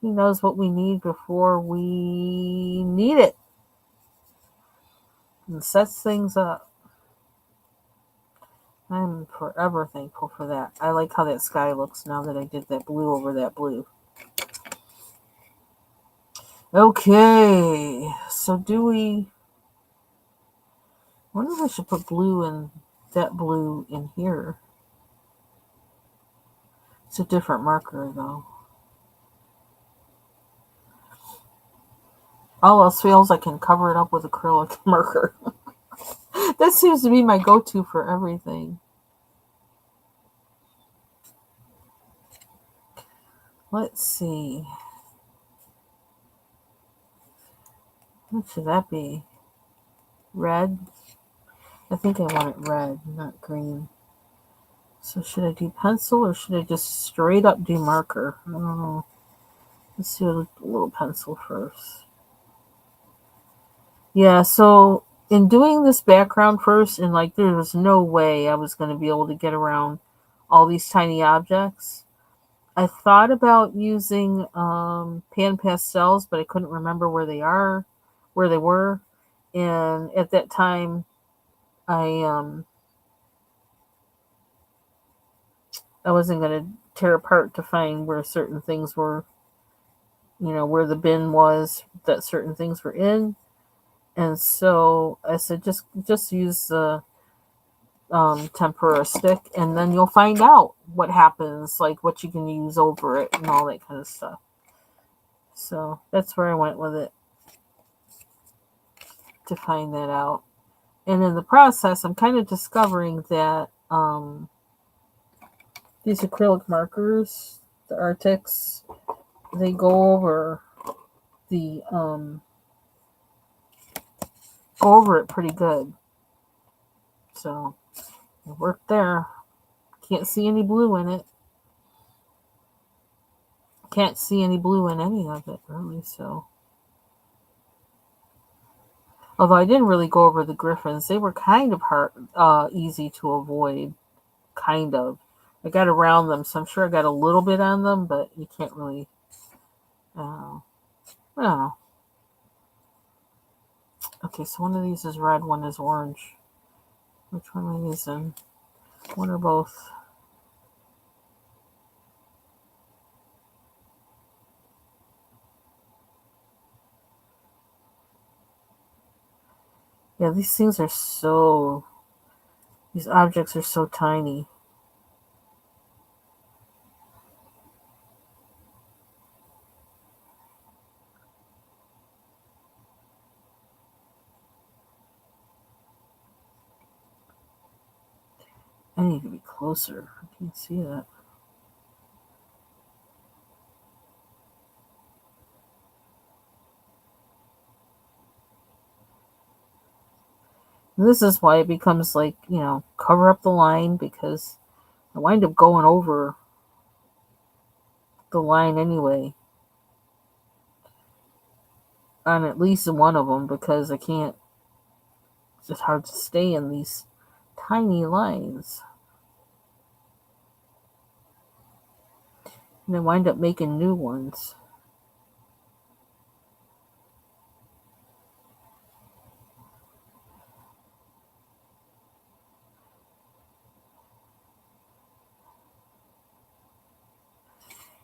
He knows what we need before we need it, and sets things up. I'm forever thankful for that. I like how that sky looks now that I did that blue over that blue. Okay, so I wonder if I should put blue in that blue in here. It's a different marker though. All else fails, I can cover it up with acrylic marker. That seems to be my go-to for everything. Let's see. What should that be? Red? I think I want it red, not green. So should I do pencil or should I just straight up do marker? I don't know. Let's do a little pencil first. Yeah, so in doing this background first, and like there was no way I was going to be able to get around all these tiny objects, I thought about using pan pastels, but I couldn't remember where they were, and at that time, I I wasn't going to tear apart to find where certain things were, where the bin was that certain things were in, and so I said just use the tempera stick, and then you'll find out what happens, like what you can use over it and all that kind of stuff. So that's where I went with it, to find that out. And in the process, I'm kind of discovering that these acrylic markers, the Arctics, they the go over it pretty good. So it worked there. Can't see any blue in it. Can't see any blue in any of it, really. So, although I didn't really go over the griffins, they were kind of hard, easy to avoid. Kind of. I got around them, so I'm sure I got a little bit on them, but you can't really. I don't know. Okay, so one of these is red, one is orange. Which one am I using? One or both? Yeah, these objects are so tiny. I need to be closer. I can't see that. And this is why it becomes like, cover up the line, because I wind up going over the line anyway on at least one of them, because I can't, it's just hard to stay in these tiny lines. And I wind up making new ones.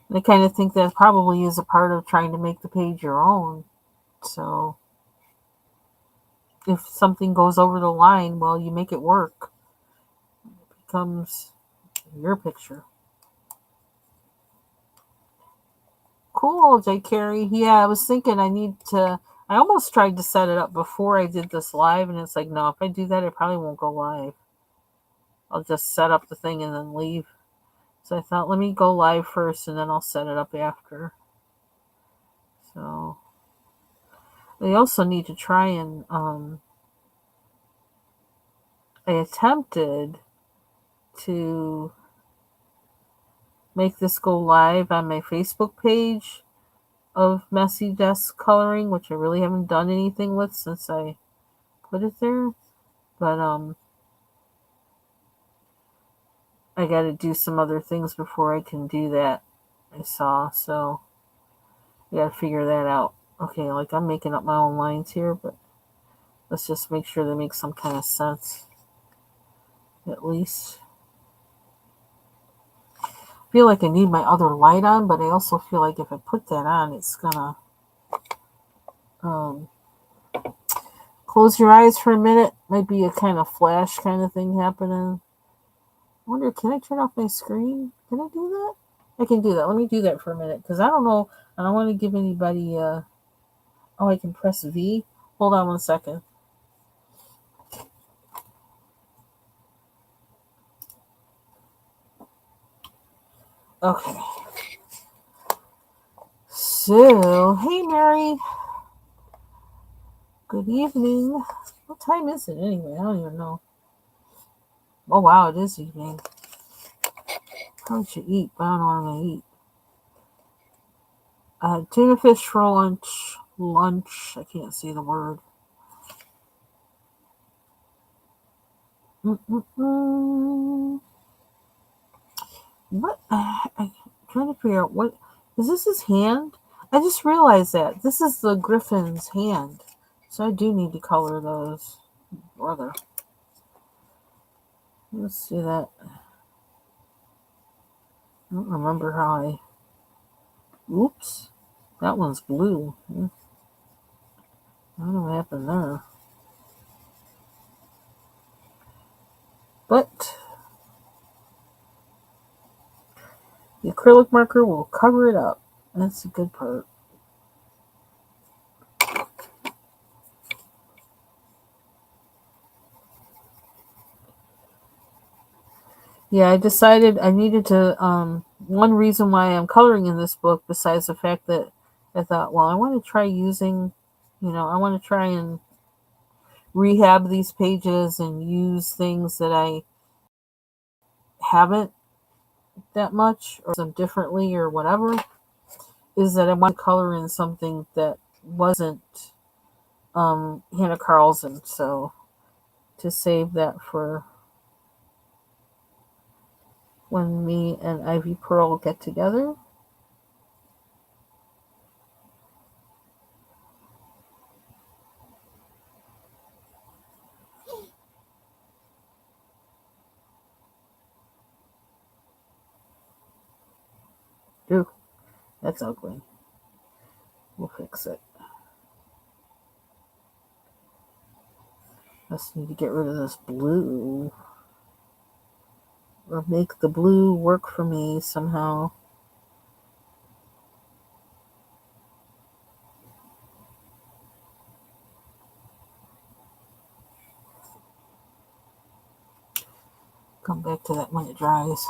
And I kind of think that probably is a part of trying to make the page your own. So if something goes over the line, well, you make it work. It becomes your picture. Cool, J. Carey. Yeah, I was thinking I almost tried to set it up before I did this live, and it's like, no, if I do that, it probably won't go live. I'll just set up the thing and then leave. So I thought, let me go live first, and then I'll set it up after. So I also need to try and, I attempted to make this go live on my Facebook page of Messy Desk Coloring, which I really haven't done anything with since I put it there. But I got to do some other things before I can do that, I saw. So I got to figure that out. Okay, like I'm making up my own lines here, but let's just make sure they make some kind of sense, at least. I feel like I need my other light on, but I also feel like if I put that on, it's gonna close your eyes for a minute. Might be a kind of flash kind of thing happening. I wonder, can I turn off my screen? Can I do that? I can do that. Let me do that for a minute, because I don't know. I don't want to give anybody. Oh, I can press V. Hold on 1 second. Okay. So, hey, Mary. Good evening. What time is it anyway? I don't even know. Oh, wow, it is evening. Probably should eat, but I don't know what I'm going to eat. Tuna fish for lunch. I can't see the word. What? I'm trying to figure out what. Is this his hand? I just realized that. This is the griffin's hand. So I do need to color those. Brother. Let's see that. I don't remember how I. Oops. That one's blue. I don't know what happened there. But the acrylic marker will cover it up. That's the good part. Yeah, I decided I needed to. One reason why I'm coloring in this book, besides the fact that I thought, well, I want to try using, I want to try and rehab these pages and use things that I haven't that much or some differently or whatever, is that I want to color in something that wasn't Hannah Carlson. So to save that for when me and Ivy Pearl get together. Ooh, that's ugly. We'll fix it. Just need to get rid of this blue. Or make the blue work for me somehow. Come back to that when it dries.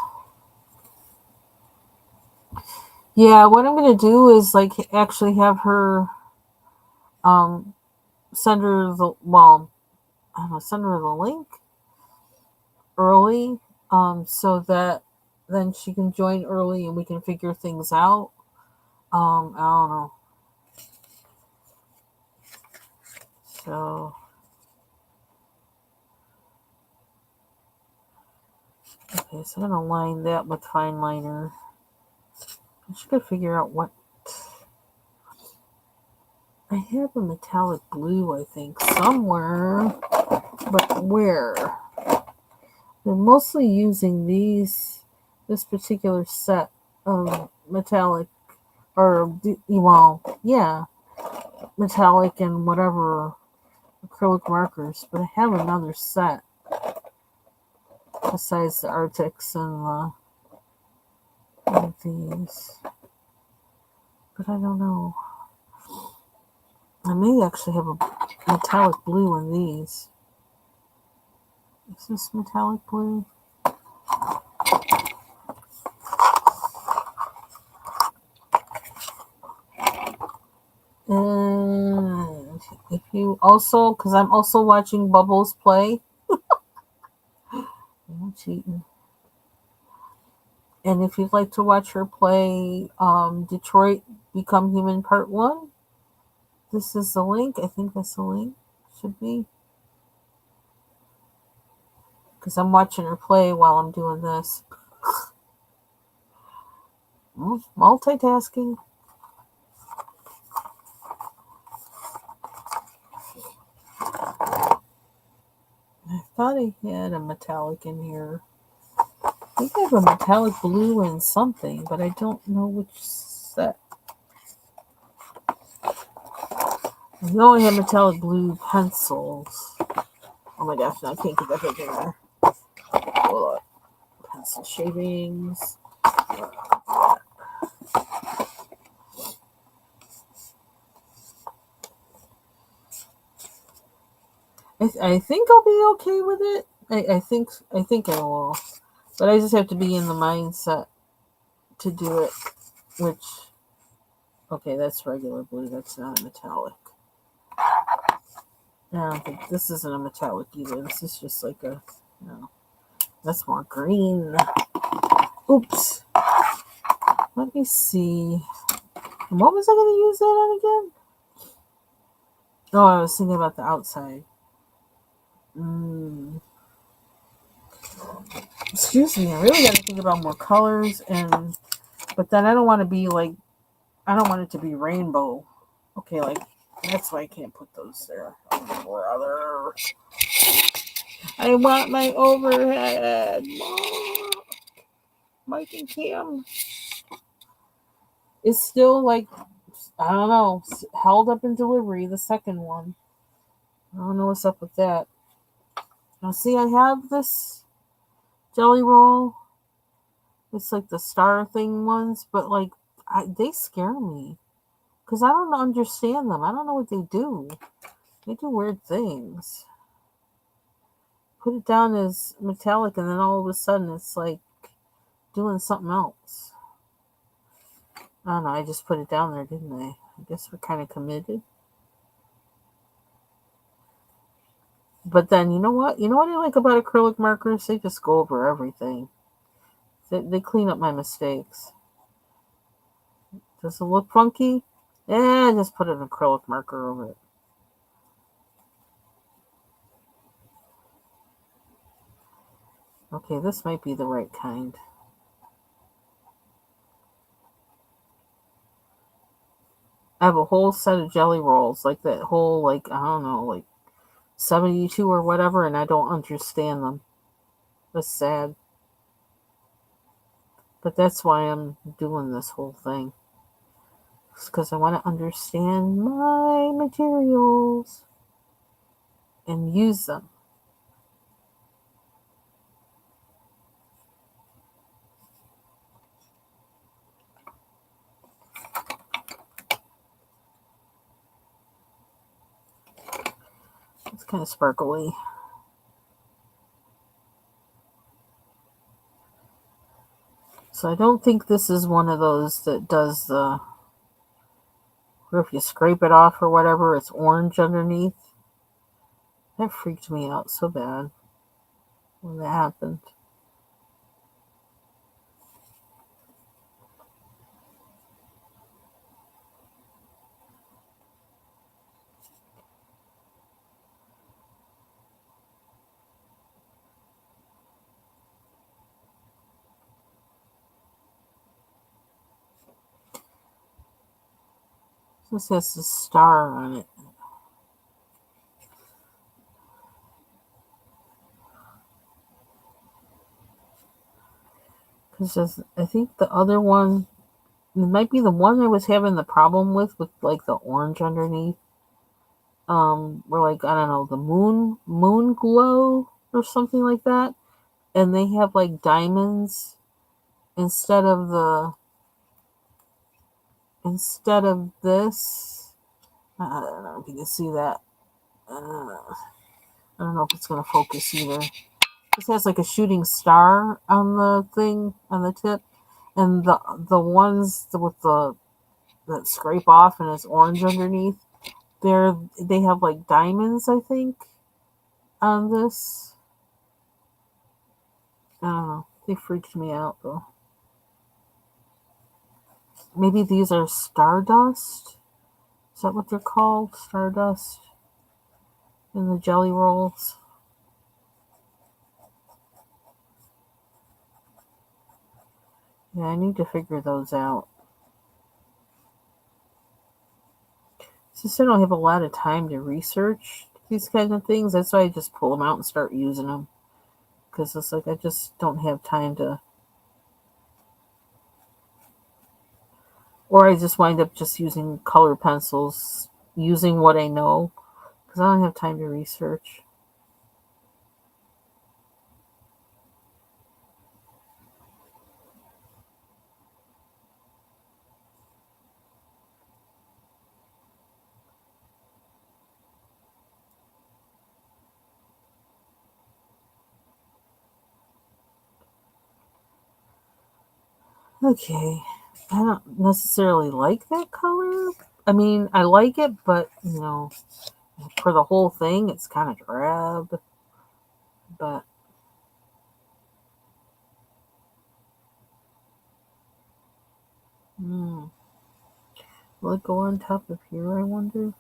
Yeah, what I'm gonna do is like actually have her um send her the I don't know, send her the link early, so that then she can join early and we can figure things out. I don't know. So okay, so I'm gonna line that with fine liner. I should figure out what I have a metallic blue, I think, somewhere, but where? They're mostly using this particular set of metallic, or well, yeah, metallic and whatever acrylic markers. But I have another set besides the Arctics and these, but I don't know. I may actually have a metallic blue in these. Is this metallic blue? And if you also, because I'm also watching Bubbles play. I'm cheating. And if you'd like to watch her play Detroit Become Human Part 1, this is the link. I think that's the link. Should be. Because I'm watching her play while I'm doing this. Multitasking. I thought I had a metallic in here. I think I have a metallic blue and something, but I don't know which set. I know I have metallic blue pencils. Oh my gosh, now I can't get that back in there. Hold on. Pencil shavings. I think I'll be okay with it. I think I will. But I just have to be in the mindset to do it. Which, okay, that's regular blue. That's not a metallic. I don't think this isn't a metallic either. This is just like a, no. That's more green. Oops. Let me see. What was I going to use that on again? Oh, I was thinking about the outside. Excuse me. I really got to think about more colors, but then I don't want to be like, I don't want it to be rainbow. Okay, like that's why I can't put those there. Oh, brother. I want my overhead. Mike and Cam is still like, I don't know, held up in delivery, the second one. I don't know what's up with that. Now, see, I have this jelly roll. It's like the star thing ones, but like, they scare me. Because I don't understand them. I don't know what they do. They do weird things. Put it down as metallic, and then all of a sudden it's like doing something else. I don't know. I just put it down there, didn't I? I guess we're kind of committed. But then, you know what? You know what I like about acrylic markers? They just go over everything. They clean up my mistakes. Does it look funky? Just put an acrylic marker over it. Okay, this might be the right kind. I have a whole set of jelly rolls, like that whole, like, I don't know, like 72 or whatever, and I don't understand them. That's sad. But that's why I'm doing this whole thing. It's because I want to understand my materials and use them. It's kind of sparkly. So I don't think this is one of those that does the, or if you scrape it off or whatever, it's orange underneath. That freaked me out so bad when that happened. This has a star on it. Because I think the other one, it might be the one I was having the problem with like the orange underneath. Where like, I don't know, the moon glow or something like that. And they have like diamonds instead of this. I don't know if you can see that. I don't know if it's gonna focus either. This has like a shooting star on the thing on the tip, and the ones with the that scrape off and it's orange underneath. They have like diamonds, I think, on this. I don't know. They freaked me out though. Maybe these are stardust. Is that what they're called? Stardust in the jelly rolls. Yeah, I need to figure those out. Since I don't have a lot of time to research these kind of things, that's why I just pull them out and start using them. Because it's like I just don't have time to. Or I just wind up just using color pencils, using what I know. Because I don't have time to research. Okay. I don't necessarily like that color. I mean, I like it, but, for the whole thing, it's kind of drab. But, will it go on top of here, I wonder?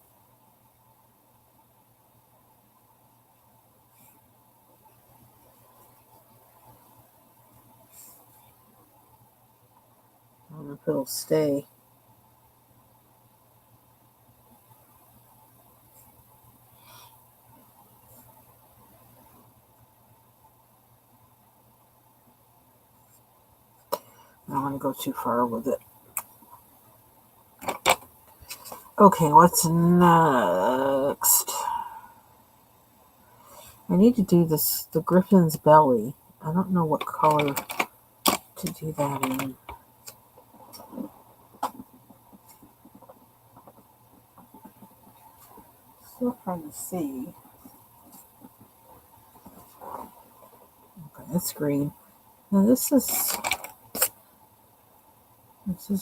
I don't know if it'll stay. I don't want to go too far with it. Okay, what's next? I need to do the griffin's belly. I don't know what color to do that in. Still trying to see. Okay, that's green. Now this is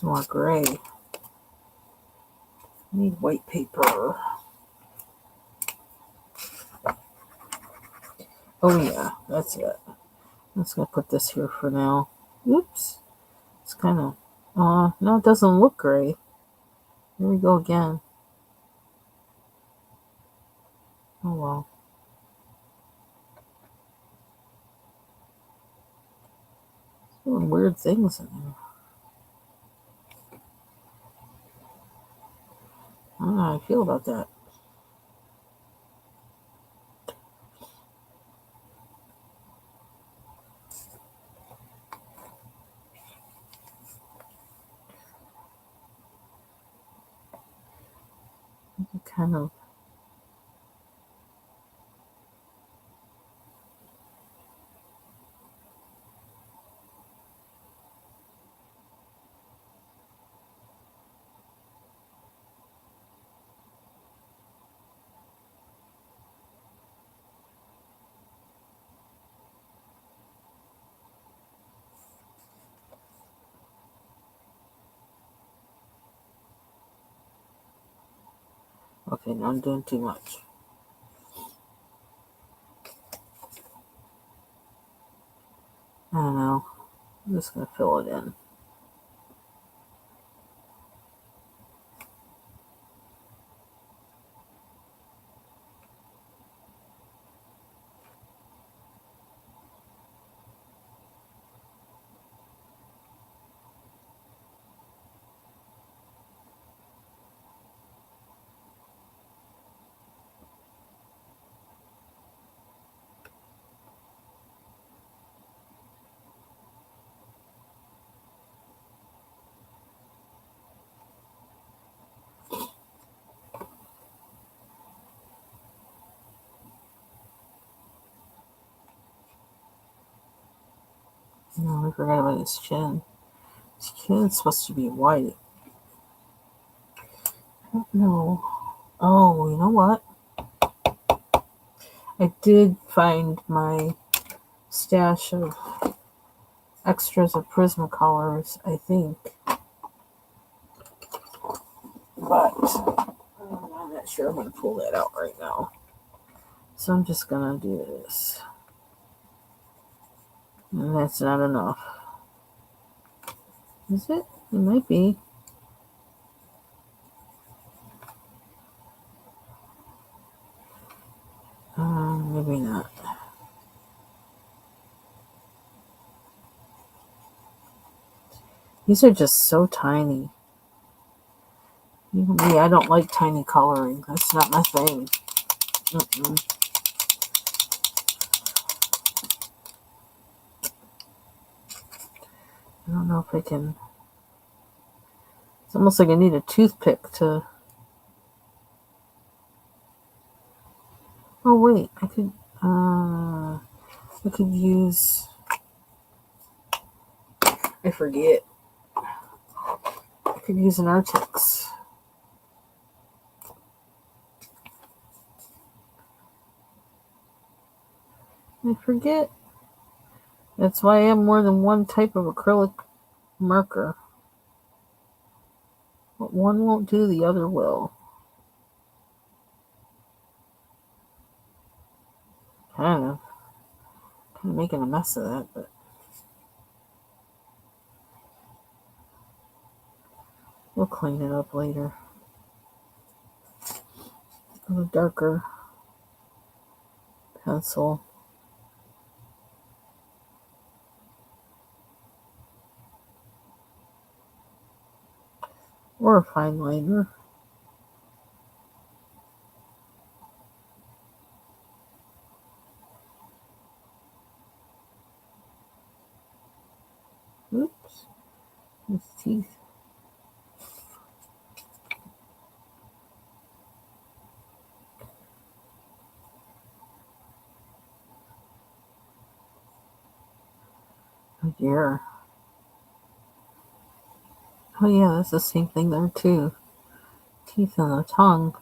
more gray. I need white paper. Oh yeah, that's it. I'm just gonna put this here for now. Oops. It's kind of, no, it doesn't look gray. Here we go again. Oh well. Doing weird things in there. I don't know how I feel about that. Kind of. Okay, now I'm doing too much. I don't know. I'm just going to fill it in. No, I forgot about his chin. His chin's supposed to be white. I don't know. Oh, you know what? I did find my stash of extras of Prismacolors, I think. But I'm not sure I'm going to pull that out right now. So I'm just going to do this. And that's not enough. Is it? It might be. Maybe not. These are just so tiny. Even me, I don't like tiny coloring. That's not my thing. Mm-mm. I don't know if I can. It's almost like I need a toothpick to. Oh wait, I could. I could use. I forget. I could use an Artix. I forget. That's why I have more than one type of acrylic marker. But one won't do, the other will. Kind of making a mess of that, but we'll clean it up later. A darker pencil. Or a fine liner. Oops. His teeth. Oh dear. Oh yeah, that's the same thing there too. Teeth and the tongue.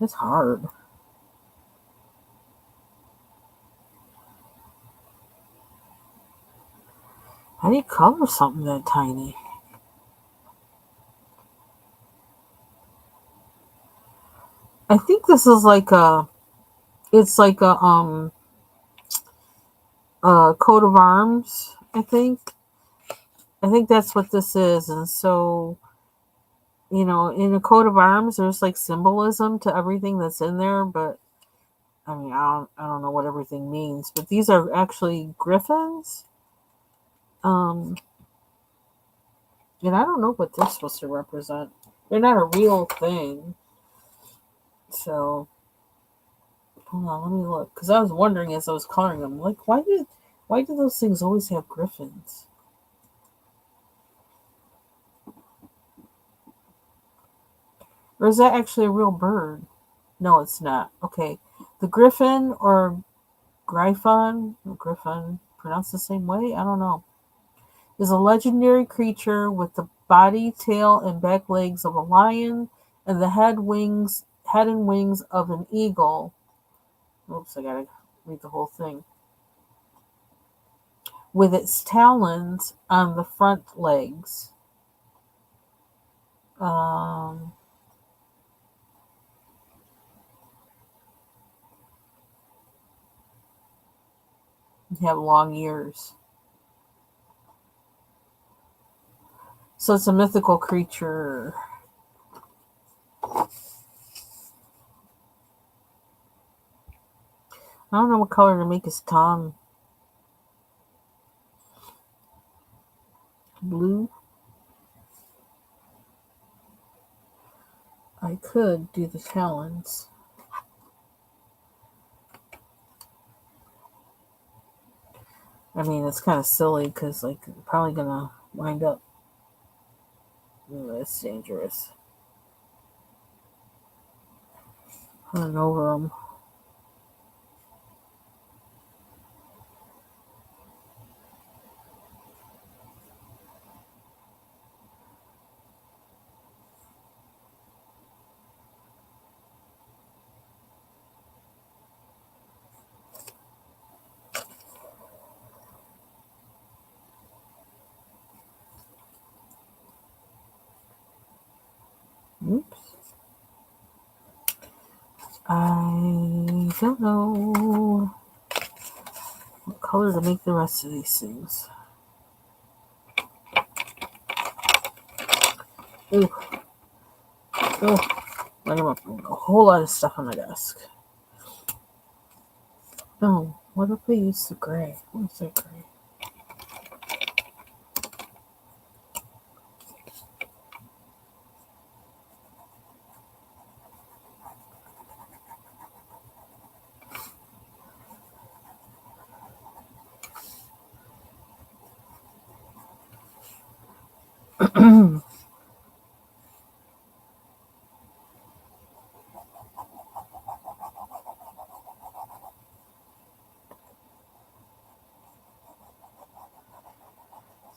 It's hard. How do you color something that tiny? I think this is like a. It's like a coat of arms. I think. I think that's what this is, and so in a coat of arms, there's like symbolism to everything that's in there, but I mean, I don't know what everything means, but these are actually griffins. Um, and I don't know what they're supposed to represent. They're not a real thing. So, hold on, let me look. Because I was wondering as I was coloring them, like, why do those things always have griffins? Or is that actually a real bird? No, it's not. Okay. The griffin or griffon, pronounced the same way? I don't know. Is a legendary creature with the body, tail, and back legs of a lion and the head and wings of an eagle. Oops, I gotta read the whole thing. With its talons on the front legs. Um, you have long ears. So it's a mythical creature. I don't know what color to make his tongue. Blue. I could do the talons. I mean, it's kind of silly because, like, I'm probably gonna wind up. Ooh, that's dangerous. Running over him. Oops. I don't know what color to make the rest of these things. Ooh. Oh, I got a whole lot of stuff on my desk. Oh, what if we use the gray? What's that gray?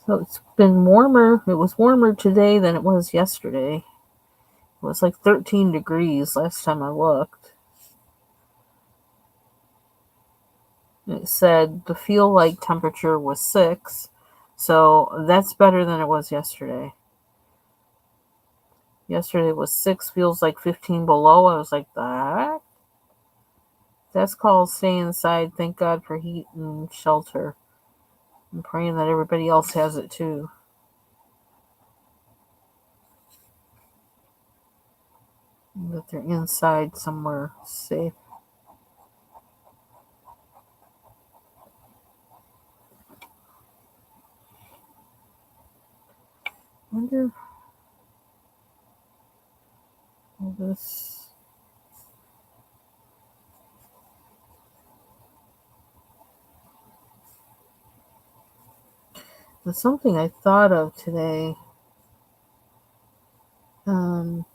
So it's been warmer. It was warmer today than it was yesterday. It was like 13 degrees last time I looked. It said the feel like temperature was 6. So that's better than it was yesterday. Yesterday was 6, feels like 15 below. I was like, that? That's called stay inside. Thank God for heat and shelter. I'm praying that everybody else has it too. That they're inside somewhere safe. I wonder all this. There's something I thought of today. The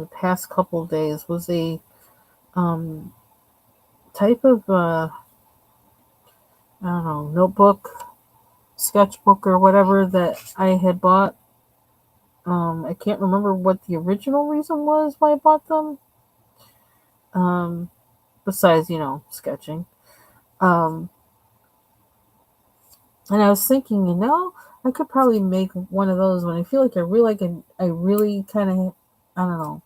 past couple of days was a type of I don't know, notebook, sketchbook, or whatever that I had bought. I can't remember what the original reason was why I bought them. Besides, sketching. Um, and I was thinking, I could probably make one of those when I feel like I really kind of, I don't know,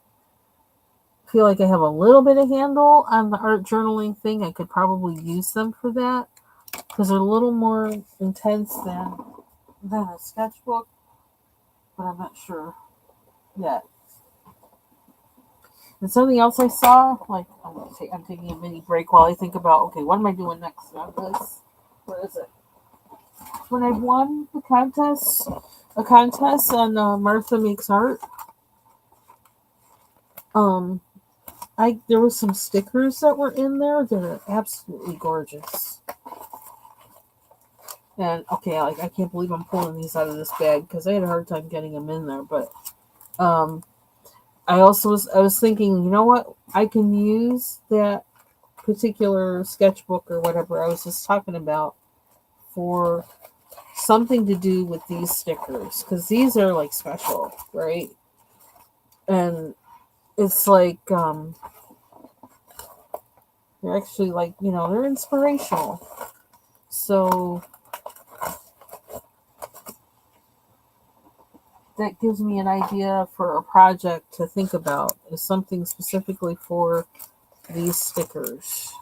feel like I have a little bit of handle on the art journaling thing. I could probably use them for that because they're a little more intense than a sketchbook, but I'm not sure yet. And something else I saw, like I'm taking a mini break while I think about, okay, what am I doing next on this? What is it? When I won a contest on Martha Makes Art, um, there were some stickers that were in there that are absolutely gorgeous. And okay, I can't believe I'm pulling these out of this bag because I had a hard time getting them in there. But I was thinking, you know what? I can use that particular sketchbook or whatever I was just talking about for something to do with these stickers because these are like special, right? And it's like they're actually like they're inspirational. So that gives me an idea for a project to think about, is something specifically for these stickers.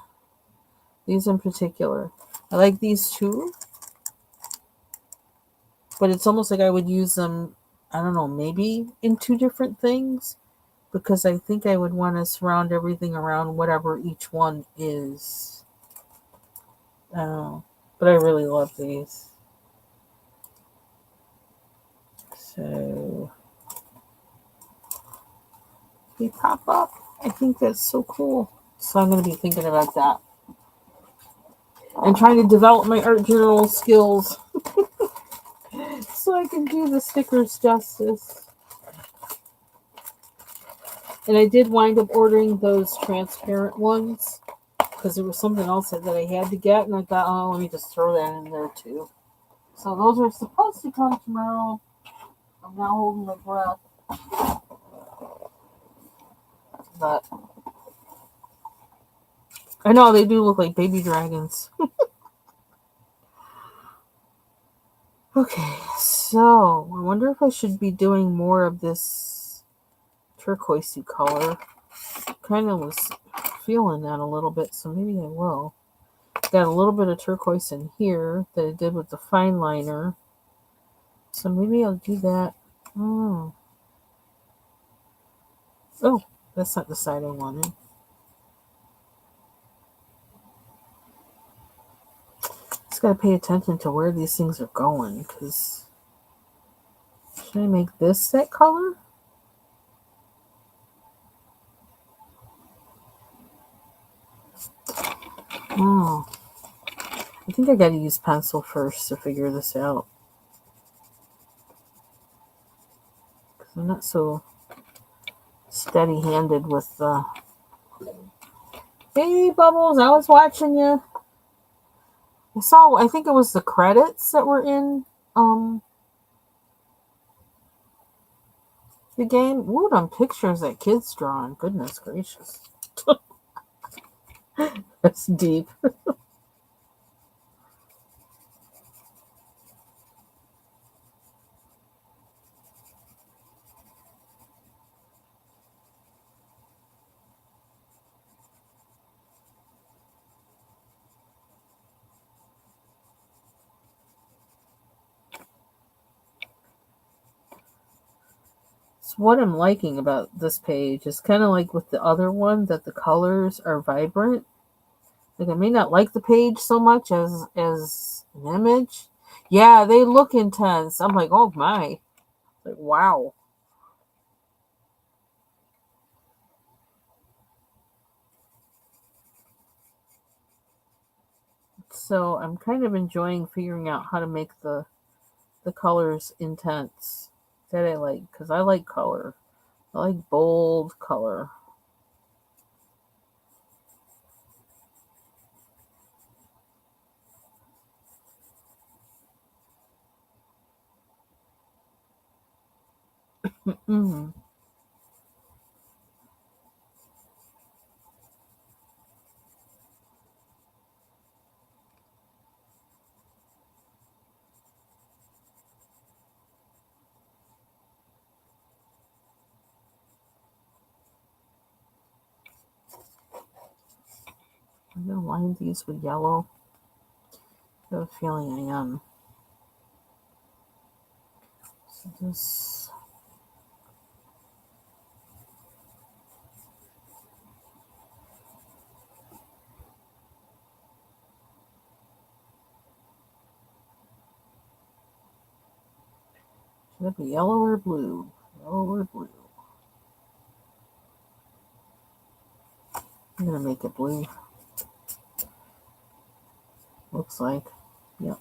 These in particular. I like these two, but it's almost like I would use them, I don't know, maybe in two different things, because I think I would want to surround everything around whatever each one is. I don't know. But I really love these. So they pop up. I think that's so cool. So I'm going to be thinking about that. And trying to develop my art journal skills so I can do the stickers justice. And I did wind up ordering those transparent ones because there was something else that I had to get, and I thought, oh, let me just throw that in there too. So those are supposed to come tomorrow. I'm not holding my breath. But I know they do look like baby dragons. Okay, so I wonder if I should be doing more of this turquoisey color. Kind of was feeling that a little bit, so maybe I will. Got a little bit of turquoise in here that I did with the fine liner. So maybe I'll do that. Oh, that's not the side I wanted. Just gotta pay attention to where these things are going, because should I make this that color? Oh, I think I gotta use pencil first to figure this out. Because I'm not so steady-handed with the... Hey, Bubbles, I was watching you. I think it was the credits that were in the game. Ooh, them pictures that kids drawn. Goodness gracious. That's deep. So what I'm liking about this page is kind of like with the other one, that the colors are vibrant. Like I may not like the page so much as an image. Yeah, they look intense. I'm like, oh my. Like, wow. So I'm kind of enjoying figuring out how to make the colors intense that I like, because I like color. I like bold color. Mm-hmm. I'm going to line these with yellow. I have a feeling I am. So this... Should it be yellow or blue? Yellow or blue? I'm going to make it blue. Looks like. Yep.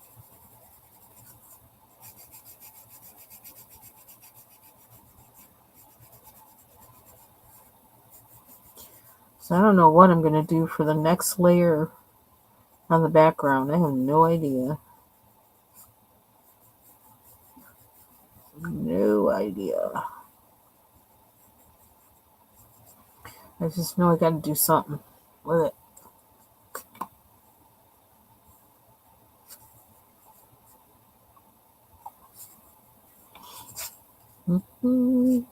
So I don't know what I'm going to do for the next layer on the background. I have no idea. No idea. I just know I got to do something with it. So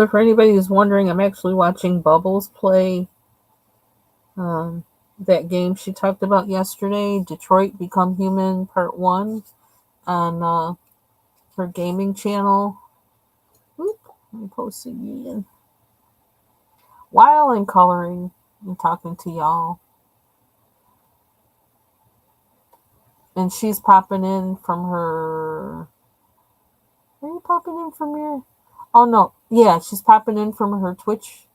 for anybody who's wondering, I'm actually watching Bubbles play that game she talked about yesterday, Detroit Become Human Part 1, on her gaming channel. Oop, let me post it again. While I'm coloring and talking to y'all. And she's popping in from her... Are you popping in from your... Oh, no. Yeah, she's popping in from her Twitch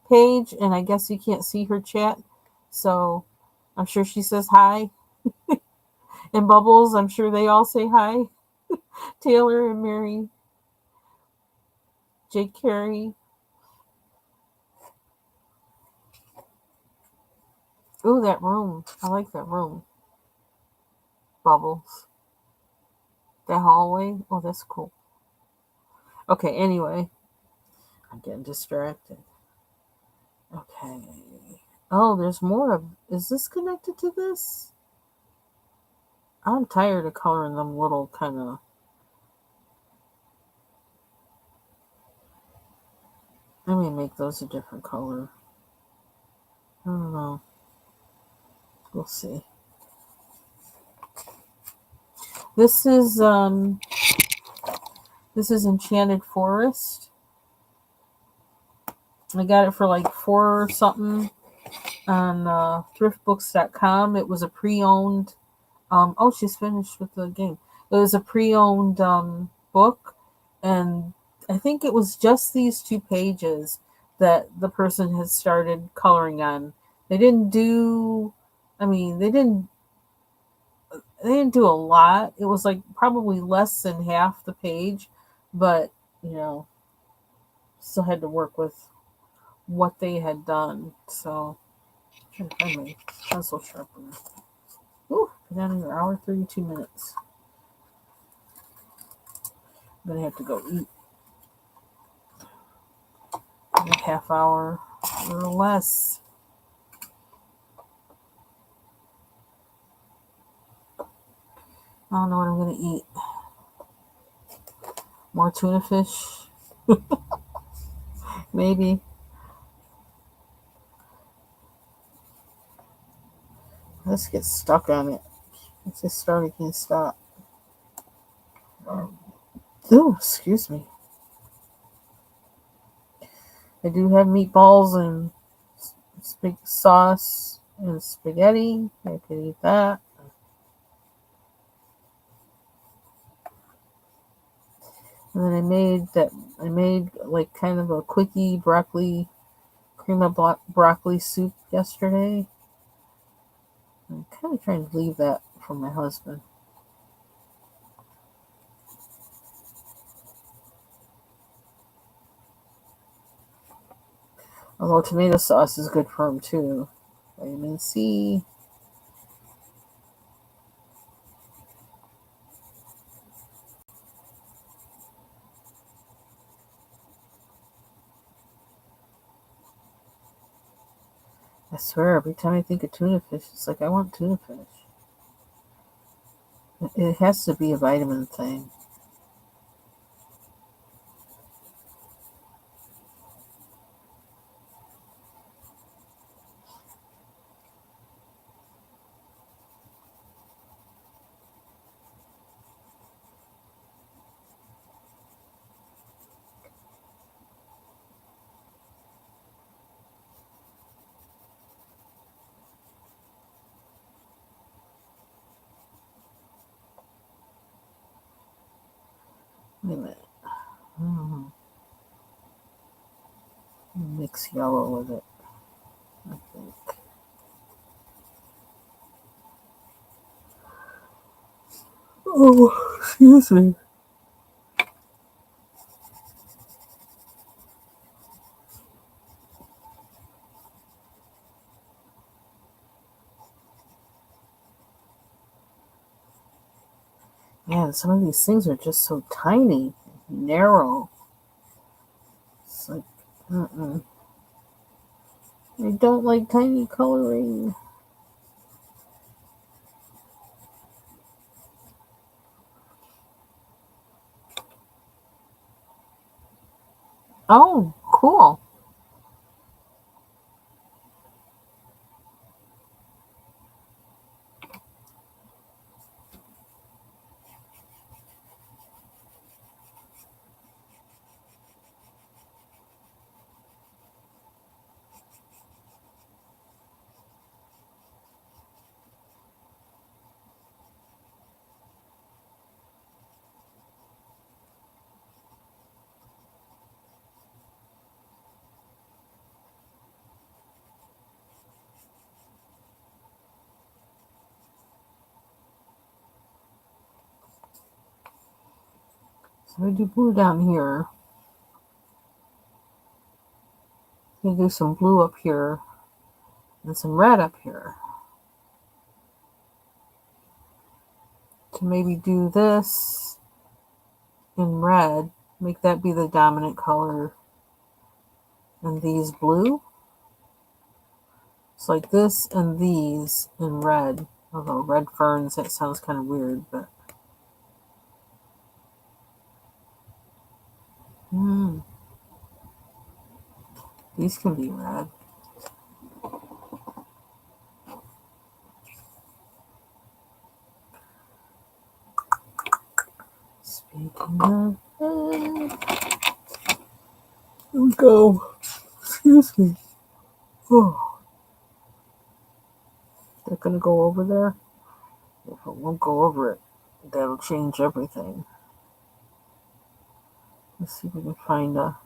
page, and I guess you can't see her chat. So I'm sure she says hi. And Bubbles, I'm sure they all say hi. Taylor and Mary, Jake Carey. Ooh, that room. I like that room. Bubbles. That hallway. Oh, that's cool. Okay, anyway. I'm getting distracted. Okay. Oh, there's more of... Is this connected to this? I'm tired of coloring them little kind of... Let me make those a different color. I don't know. We'll see. This is Enchanted Forest. I got it for like $4 something on thriftbooks.com. It was a pre-owned. Oh, she's finished with the game. It was a pre-owned book, and I think it was just these 2 pages that the person had started coloring on. They didn't do. I mean, they didn't do a lot. It was like probably less than half the page, but still had to work with what they had done. So I'm trying to find my pencil sharpener. Ooh, been down here, hour 32 minutes. I'm gonna have to go eat in a half hour or less. I don't know what I'm gonna eat. More tuna fish? Maybe. Let's get stuck on it. Let's just start, I can't stop. Ooh, excuse me. I do have meatballs and sauce and spaghetti. I could eat that. And then I made like kind of a quickie cream of broccoli soup yesterday. I'm kind of trying to leave that for my husband. Although tomato sauce is good for him too. Vitamin C. I swear, every time I think of tuna fish, it's like I want tuna fish. It has to be a vitamin thing. Wait a minute. Mix yellow with it, I think. Oh, excuse me. Man, some of these things are just so tiny, narrow. It's like, I don't like tiny coloring. Oh, cool. So I do blue down here. I'm gonna do some blue up here and some red up here. To maybe do this in red, make that be the dominant color, and these blue. It's like this and these in red. Although red ferns, that sounds kind of weird, but these can be red. Speaking of red, here we go. Excuse me. Oh, they're gonna go over there. If it won't go over it, that'll change everything. Let's see if we can find a.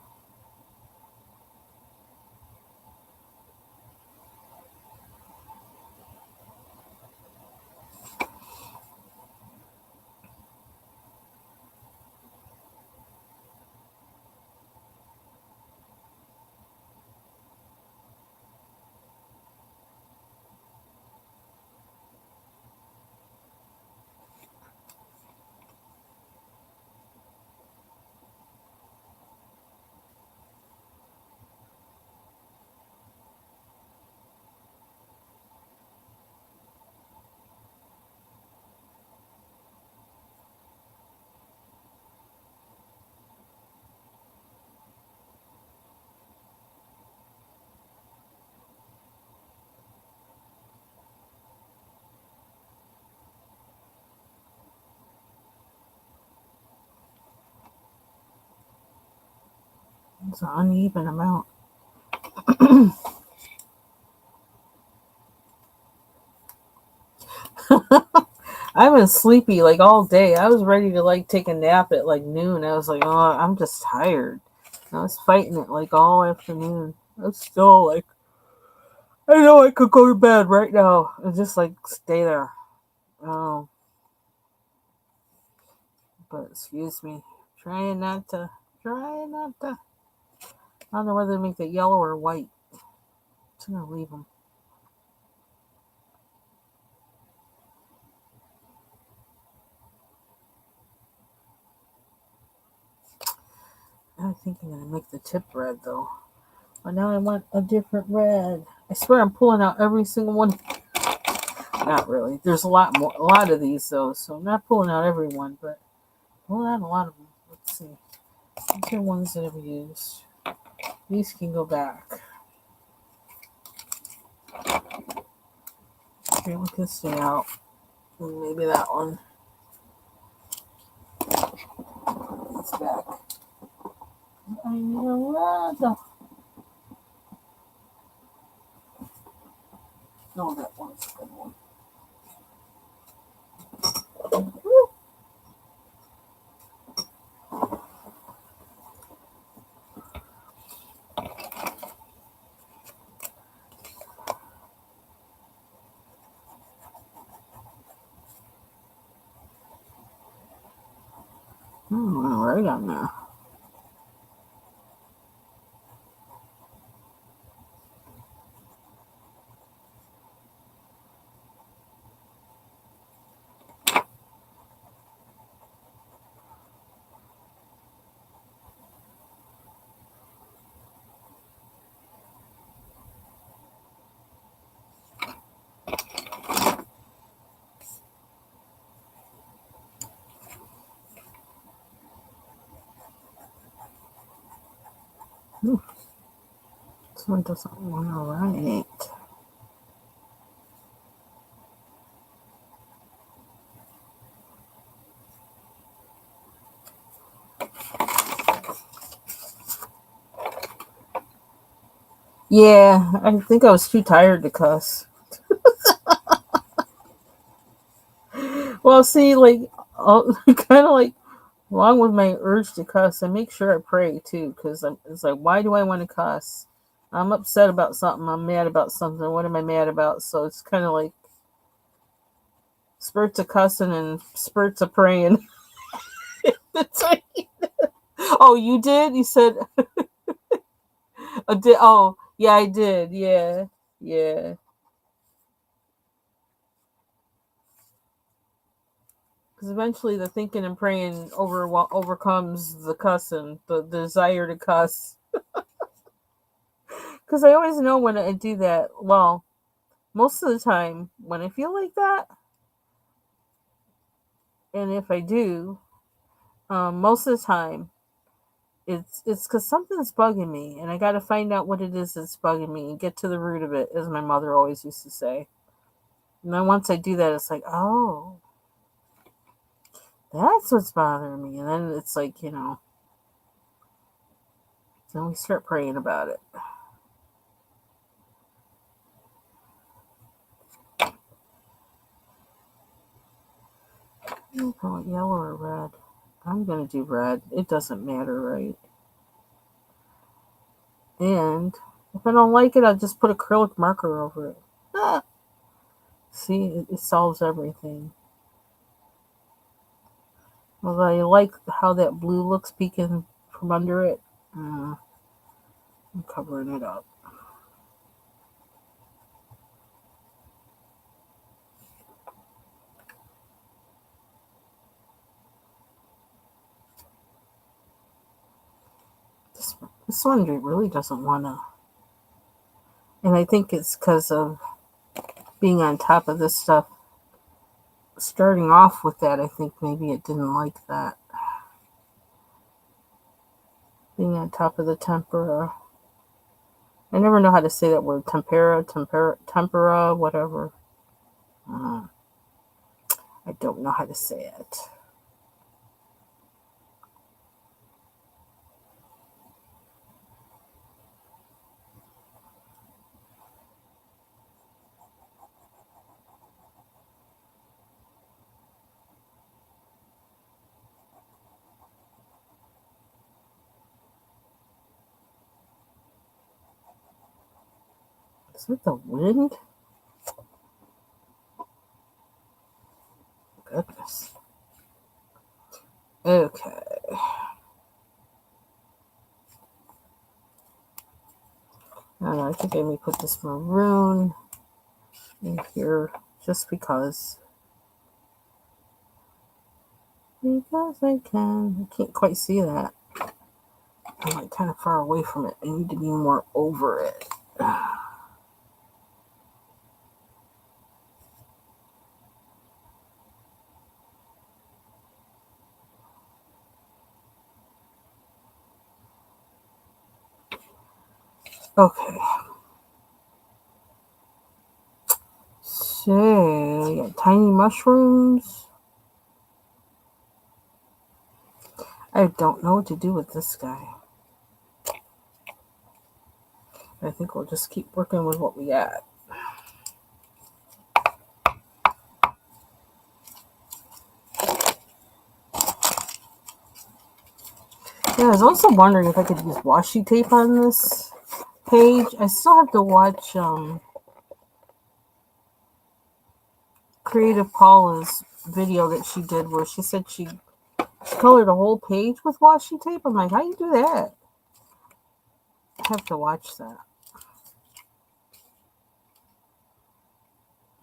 It's an uneven amount. I've been sleepy like all day. I was ready to like take a nap at like noon. I was like, oh, I'm just tired. I was fighting it like all afternoon. I was still like, I know I could go to bed right now and just like stay there. Oh, but excuse me. Trying not to. Trying not to. I don't know whether to make it yellow or white. I'm gonna leave them. I think I'm gonna make the tip red though. But now I want a different red. I swear I'm pulling out every single one. Not really. There's a lot of these though, so I'm not pulling out every one, but pulling out a lot of them. Let's see. These are ones that I've used. These can go back. Okay, we can stay out. And maybe that one. It's back. I need a red. No, that one's a good one. Right on there. This one doesn't want to write. Yeah, I think I was too tired to cuss. Well, see, like, kind of like, along with my urge to cuss, I make sure I pray too, because it's like, why do I want to cuss? I'm upset about something. I'm mad about something. What am I mad about? So it's kind of like spurts of cussing and spurts of praying. It's like, oh, you did? You said, oh, yeah, I did. Yeah, yeah. Because eventually the thinking and praying overcomes the cussing, the desire to cuss. Because I always know when I do that. Well, most of the time when I feel like that, and if I do, most of the time it's because something's bugging me, and I got to find out what it is that's bugging me and get to the root of it, as my mother always used to say. And then once I do that, it's like, oh, that's what's bothering me. And then it's like, then we start praying about it. I'm going yellow or red. I'm going to do red. It doesn't matter, right? And if I don't like it, I'll just put acrylic marker over it. Ah, see, it solves everything. Although I like how that blue looks peeking from under it. I'm covering it up. This one really doesn't want to. And I think it's because of being on top of this stuff. Starting off with that, I think maybe it didn't like that. Being on top of the tempera. I never know how to say that word. Tempera, whatever. I don't know how to say it. Is it the wind? Goodness. Okay. I think I may put this maroon in here just because. Because I can. I can't quite see that. I'm like kind of far away from it. I need to be more over it. Okay. So, we got tiny mushrooms. I don't know what to do with this guy. I think we'll just keep working with what we got. Yeah, I was also wondering if I could use washi tape on this page. I still have to watch Creative Paula's video that she did where she said she colored a whole page with washi tape. I'm like, how do you do that? I have to watch that.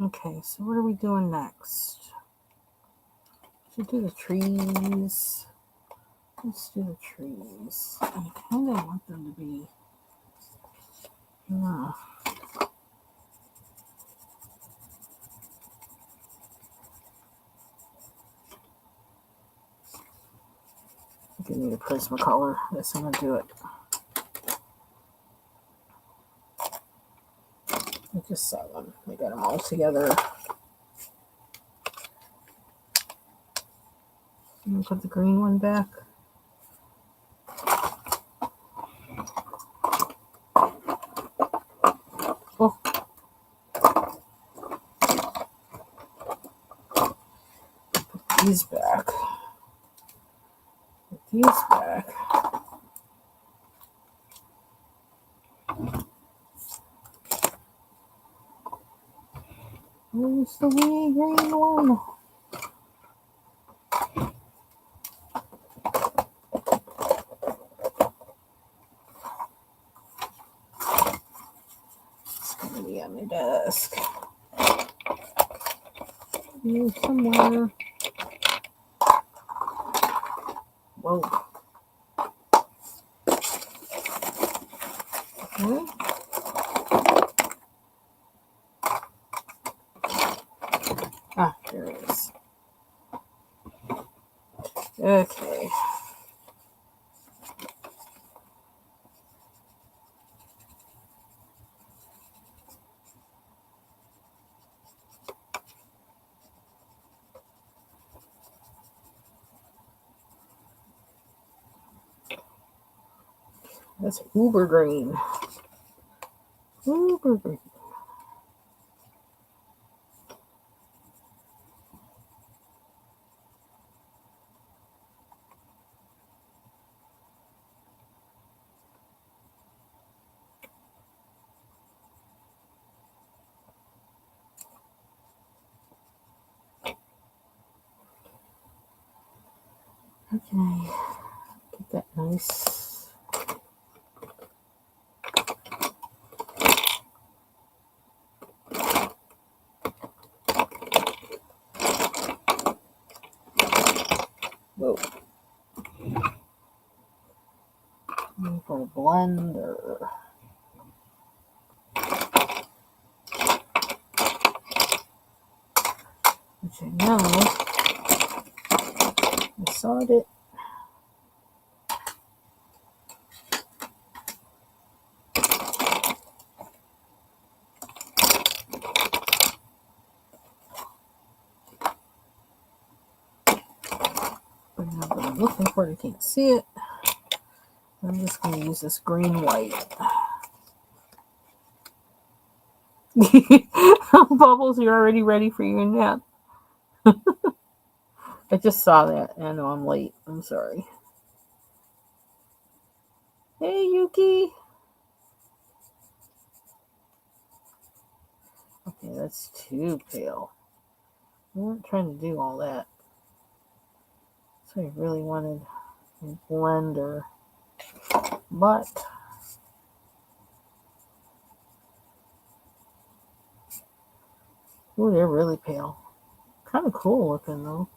Okay, so what are we doing next? Should do the trees. Let's do the trees. I kind of want them to be. Yeah. I think I need a Prismacolor. Yes, I'm gonna do it. just saw them. I got them all together. And put the green one back. Oh. Put these back. Put these back. Where's the wee green one? It's gonna be on my desk. Here somewhere. Whoa. Okay. Ah, there it is. Okay. That's uber green. Uber green. Okay. Get that nice. Whoa. For a blender. Which I know I sawed it. But now that I'm looking for it, I can't see it. I'm just going to use this green white. Bubbles, you're already ready for your nap. I just saw that. I know I'm late. I'm sorry. Hey, Yuki. Okay, that's too pale. We weren't trying to do all that. So I really wanted a blender. But ooh, they're really pale. Kind of cool looking though.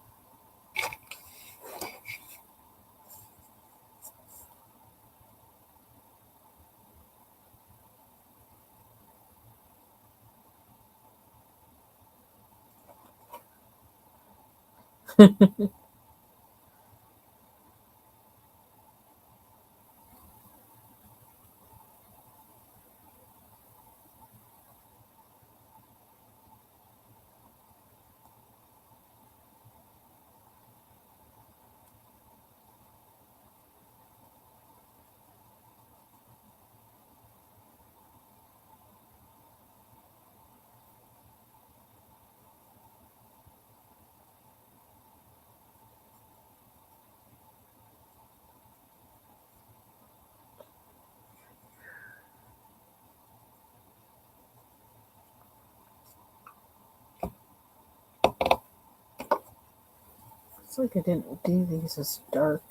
It's like I didn't do these as dark.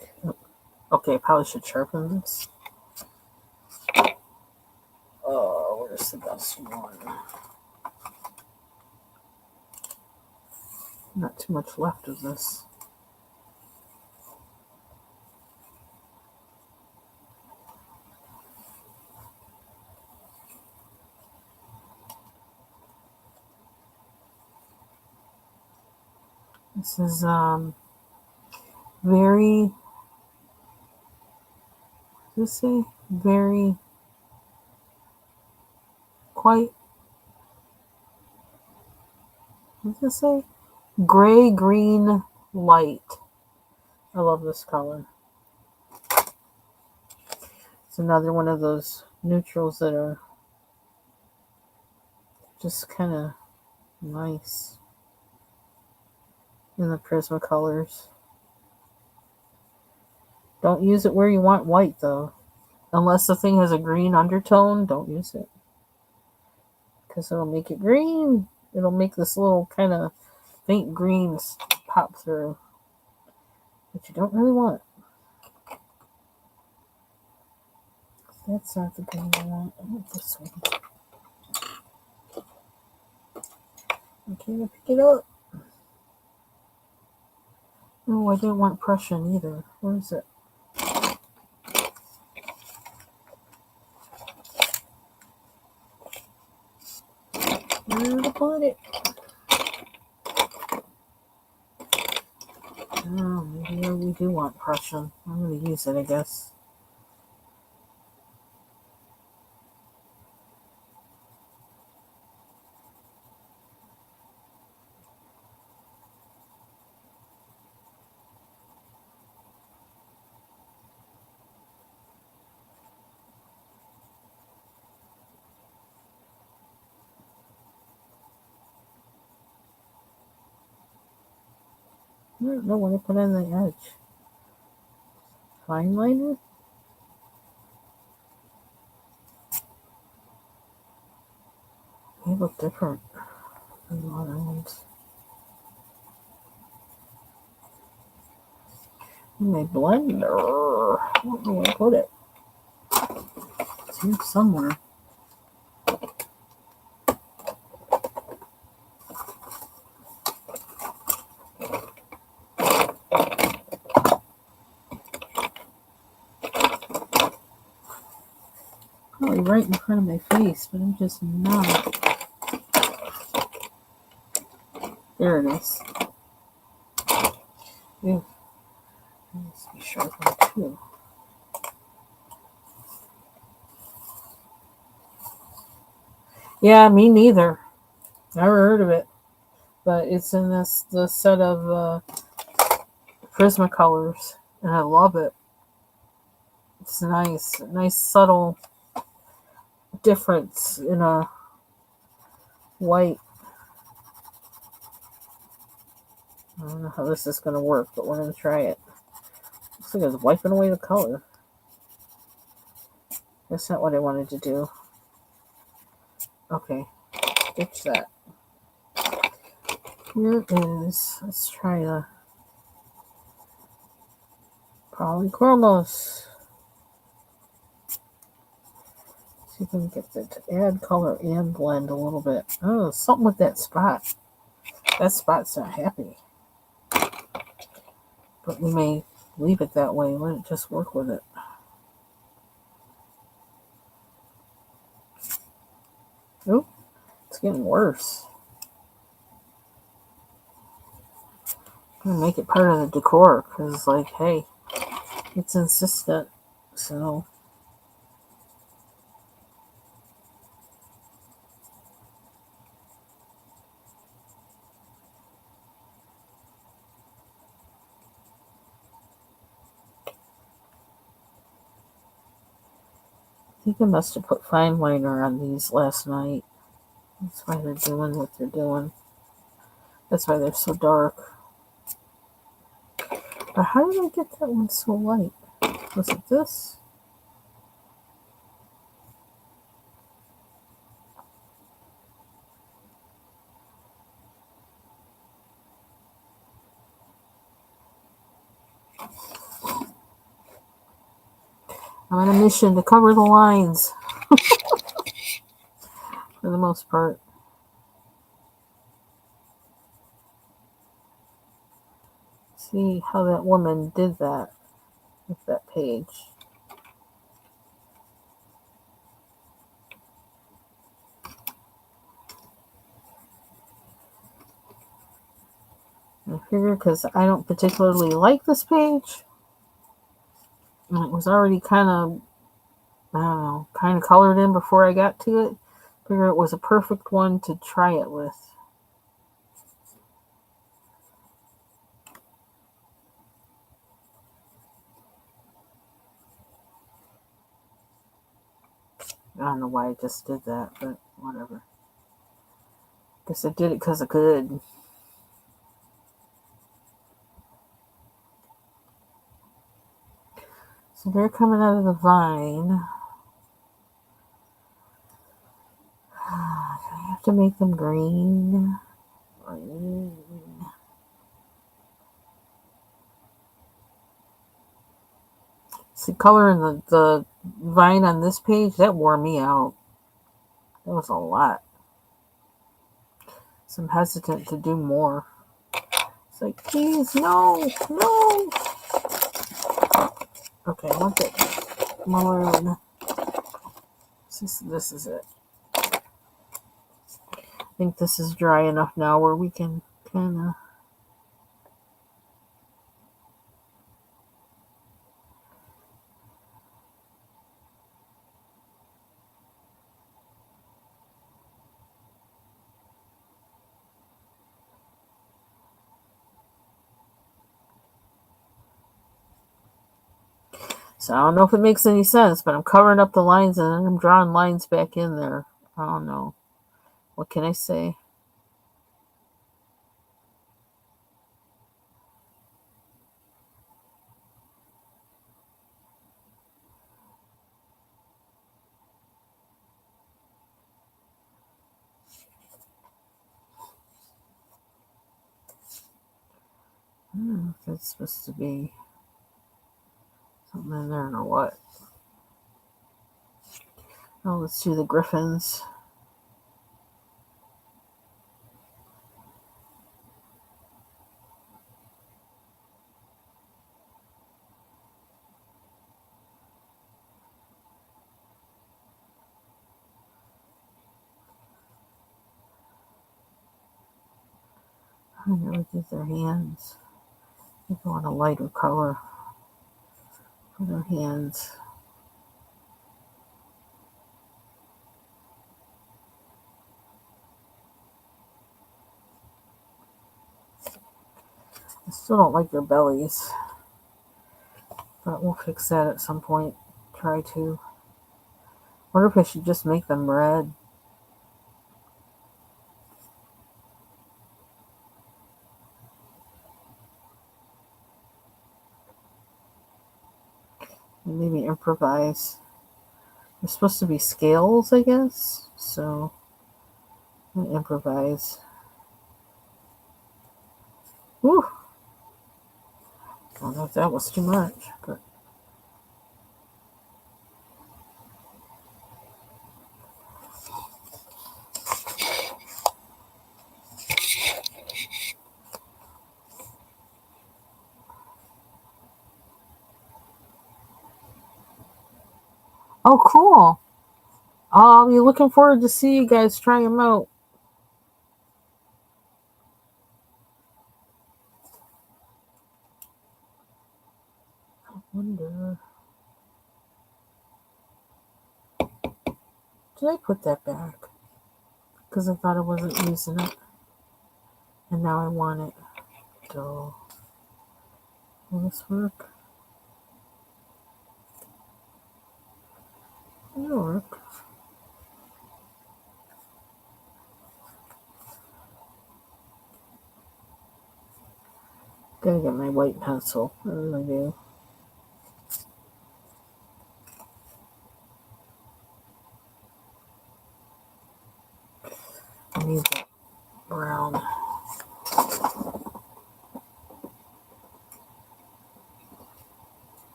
Okay, I probably should sharpen this. Oh, where's the best one? Not too much left of this. This is very, let's say, very quite What does it say? Gray green light. I love this color. It's another one of those neutrals that are just kind of nice in the Prismacolors. Don't use it where you want white, though. Unless the thing has a green undertone, don't use it. Because it'll make it green. It'll make this little kind of faint greens pop through, which you don't really want. That's not the green I want. I want this one. Okay, I pick it up. Oh, I didn't want Prussian either. Where is it? Where to put it? Oh, maybe we do want Prussian. I'm going to use it, I guess. I don't know what I put on the edge. Fine liner? They look different than the other ones. In my blender. I don't know where I put it. It's here somewhere. Probably right in front of my face, but I'm just not. There it is. Ew. That needs to be sharpened too. Yeah, me neither. Never heard of it. But it's in the set of Prismacolors, and I love it. It's nice subtle difference in a white. I don't know how this is going to work, but we're going to try it. Looks like it's wiping away the color. That's not what I wanted to do. Okay, ditch that. Here is, let's try the Polychromos. See if we can get it to add color and blend a little bit. Oh, something with that spot. That spot's not happy. But we may leave it that way. Let it just work with it. Oh, it's getting worse. I'm gonna make it part of the decor because, like, hey, it's insistent. So I think I must have put fine liner on these last night. That's why they're doing what they're doing. That's why they're so dark. But how did I get that one so light? Was it this? I'm on a mission to cover the lines. For the most part. See how that woman did that with that page. I figure because I don't particularly like this page, and it was already kind of, I don't know, kind of colored in before I got to it. I figure it was a perfect one to try it with. I don't know why I just did that, but whatever. Guess I did it because I could. So they're coming out of the vine. I have to make them green. Green. See, coloring the vine on this page, that wore me out. That was a lot. So I'm hesitant to do more. It's like, please, no, no. Okay, I want that maroon. This is it. I think this is dry enough now where we can kind of... So I don't know if it makes any sense, but I'm covering up the lines and then I'm drawing lines back in there. I don't know. What can I say? I don't know if that's supposed to be something in there or what. Oh, let's do the griffins. I never did their hands. I think I want a lighter color for their hands. I still don't like their bellies, but we'll fix that at some point. Try to. Wonder if I should just make them red. And maybe improvise. They're supposed to be scales, I guess. So I'll improvise. Whew. I don't know if that was too much, but oh, cool. I'll be looking forward to see you guys try them out. I wonder. Did I put that back? Because I thought I wasn't using it. And now I want it. So, will this work? It'll work. Gotta get my white pencil. I really do. I need that brown.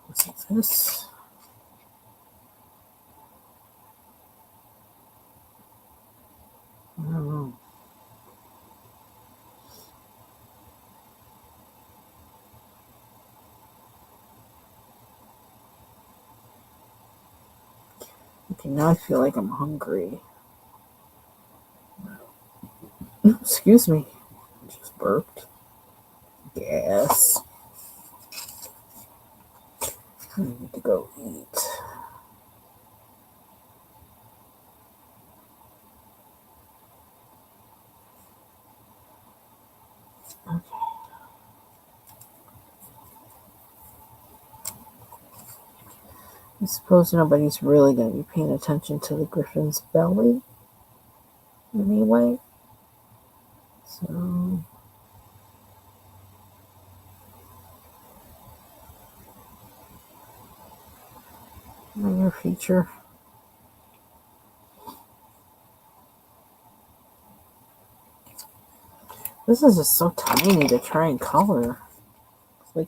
What's this? I don't know. Okay, now I feel like I'm hungry. Excuse me. I just burped. Yes. I need to go eat. Okay. I suppose nobody's really going to be paying attention to the griffin's belly anyway. So, minor feature. This is just so tiny to try and color. It's like,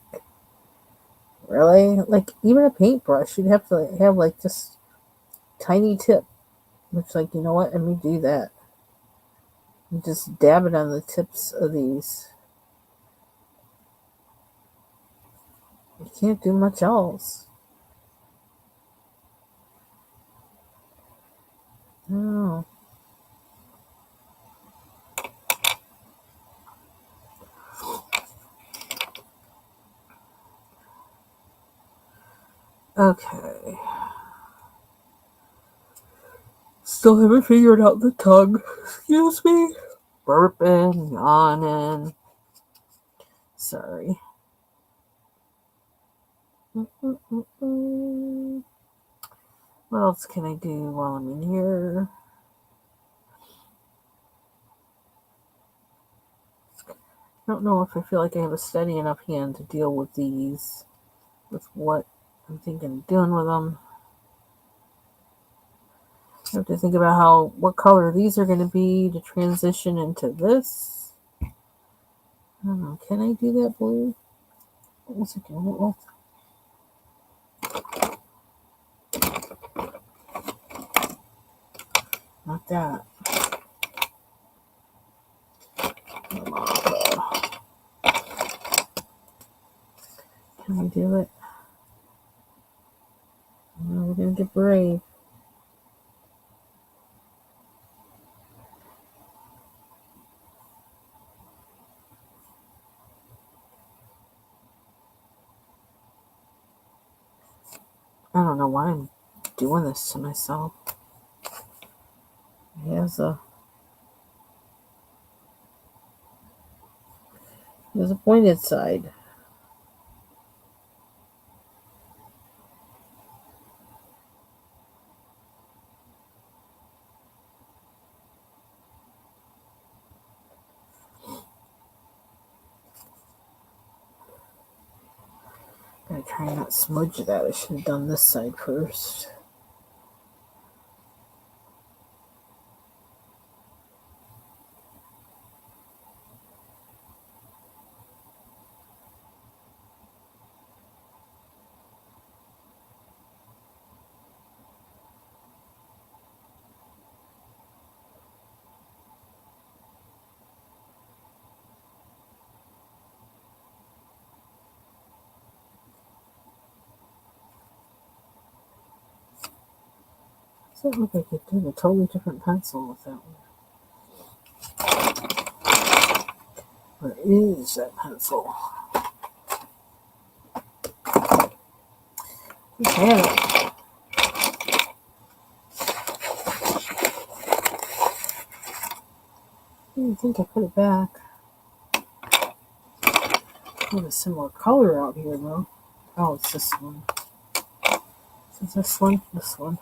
really? Like, even a paintbrush, you'd have to have, like, this tiny tip. Which, like, you know what? Let me do that. And just dab it on the tips of these. You can't do much else. Oh. Okay. Still haven't figured out the tongue. Excuse me. Burping, yawning. Sorry. What else can I do while I'm in here? I don't know if I feel like I have a steady enough hand to deal with these, with what I'm thinking of doing with them. I have to think about what color these are going to be to transition into this. I don't know. Can I do that blue? What was it doing? Not that. Can I do it? No, we're going to get brave. I don't know why I'm doing this to myself. There's a pointed side. Gotta try and not smudge that. I should have done this side first. Doesn't look like I did a totally different pencil with that one. Where is that pencil? I had it. I didn't think I put it back. I have a similar color out here though. Oh, it's this one. Is this one? This one.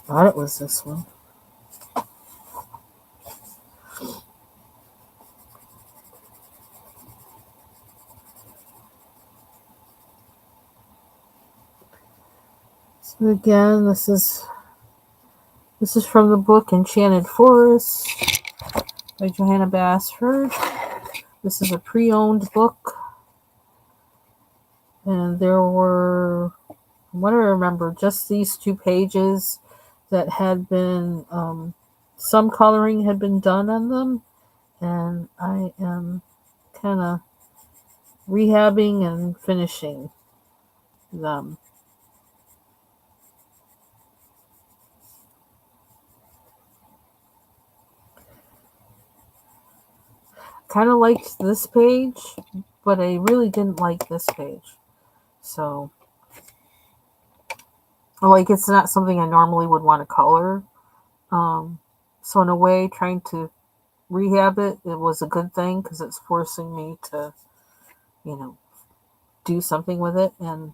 Thought it was this one. So again, this is from the book Enchanted Forest by Johanna Basford. This is a pre-owned book. And there were, from what I remember, just these 2 pages that had been, some coloring had been done on them. And I am kind of rehabbing and finishing them. Kind of liked this page, but I really didn't like this page. So, like, it's not something I normally would want to color. So in a way, trying to rehab it was a good thing because it's forcing me to, you know, do something with it. And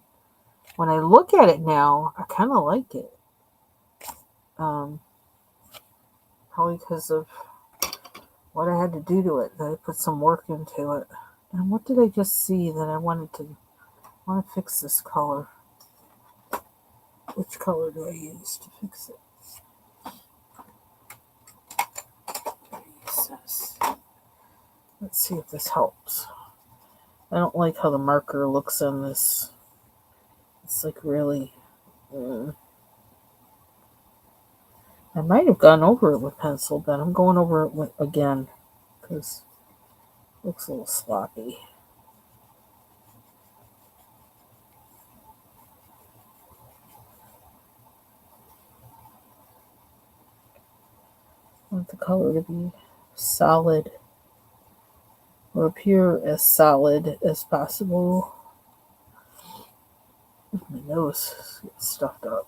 when I look at it now, I kind of like it. Um, Probably because of what I had to do to it. That I put some work into it. And what did I just see that I wanted to? I want to fix this color. Which color do I use to fix it? Use this. Let's see if this helps. I don't like how the marker looks on this. It's like really. I might have gone over it with pencil, but I'm going over it again because it looks a little sloppy. I want the color to be solid or appear as solid as possible. My nose gets stuffed up.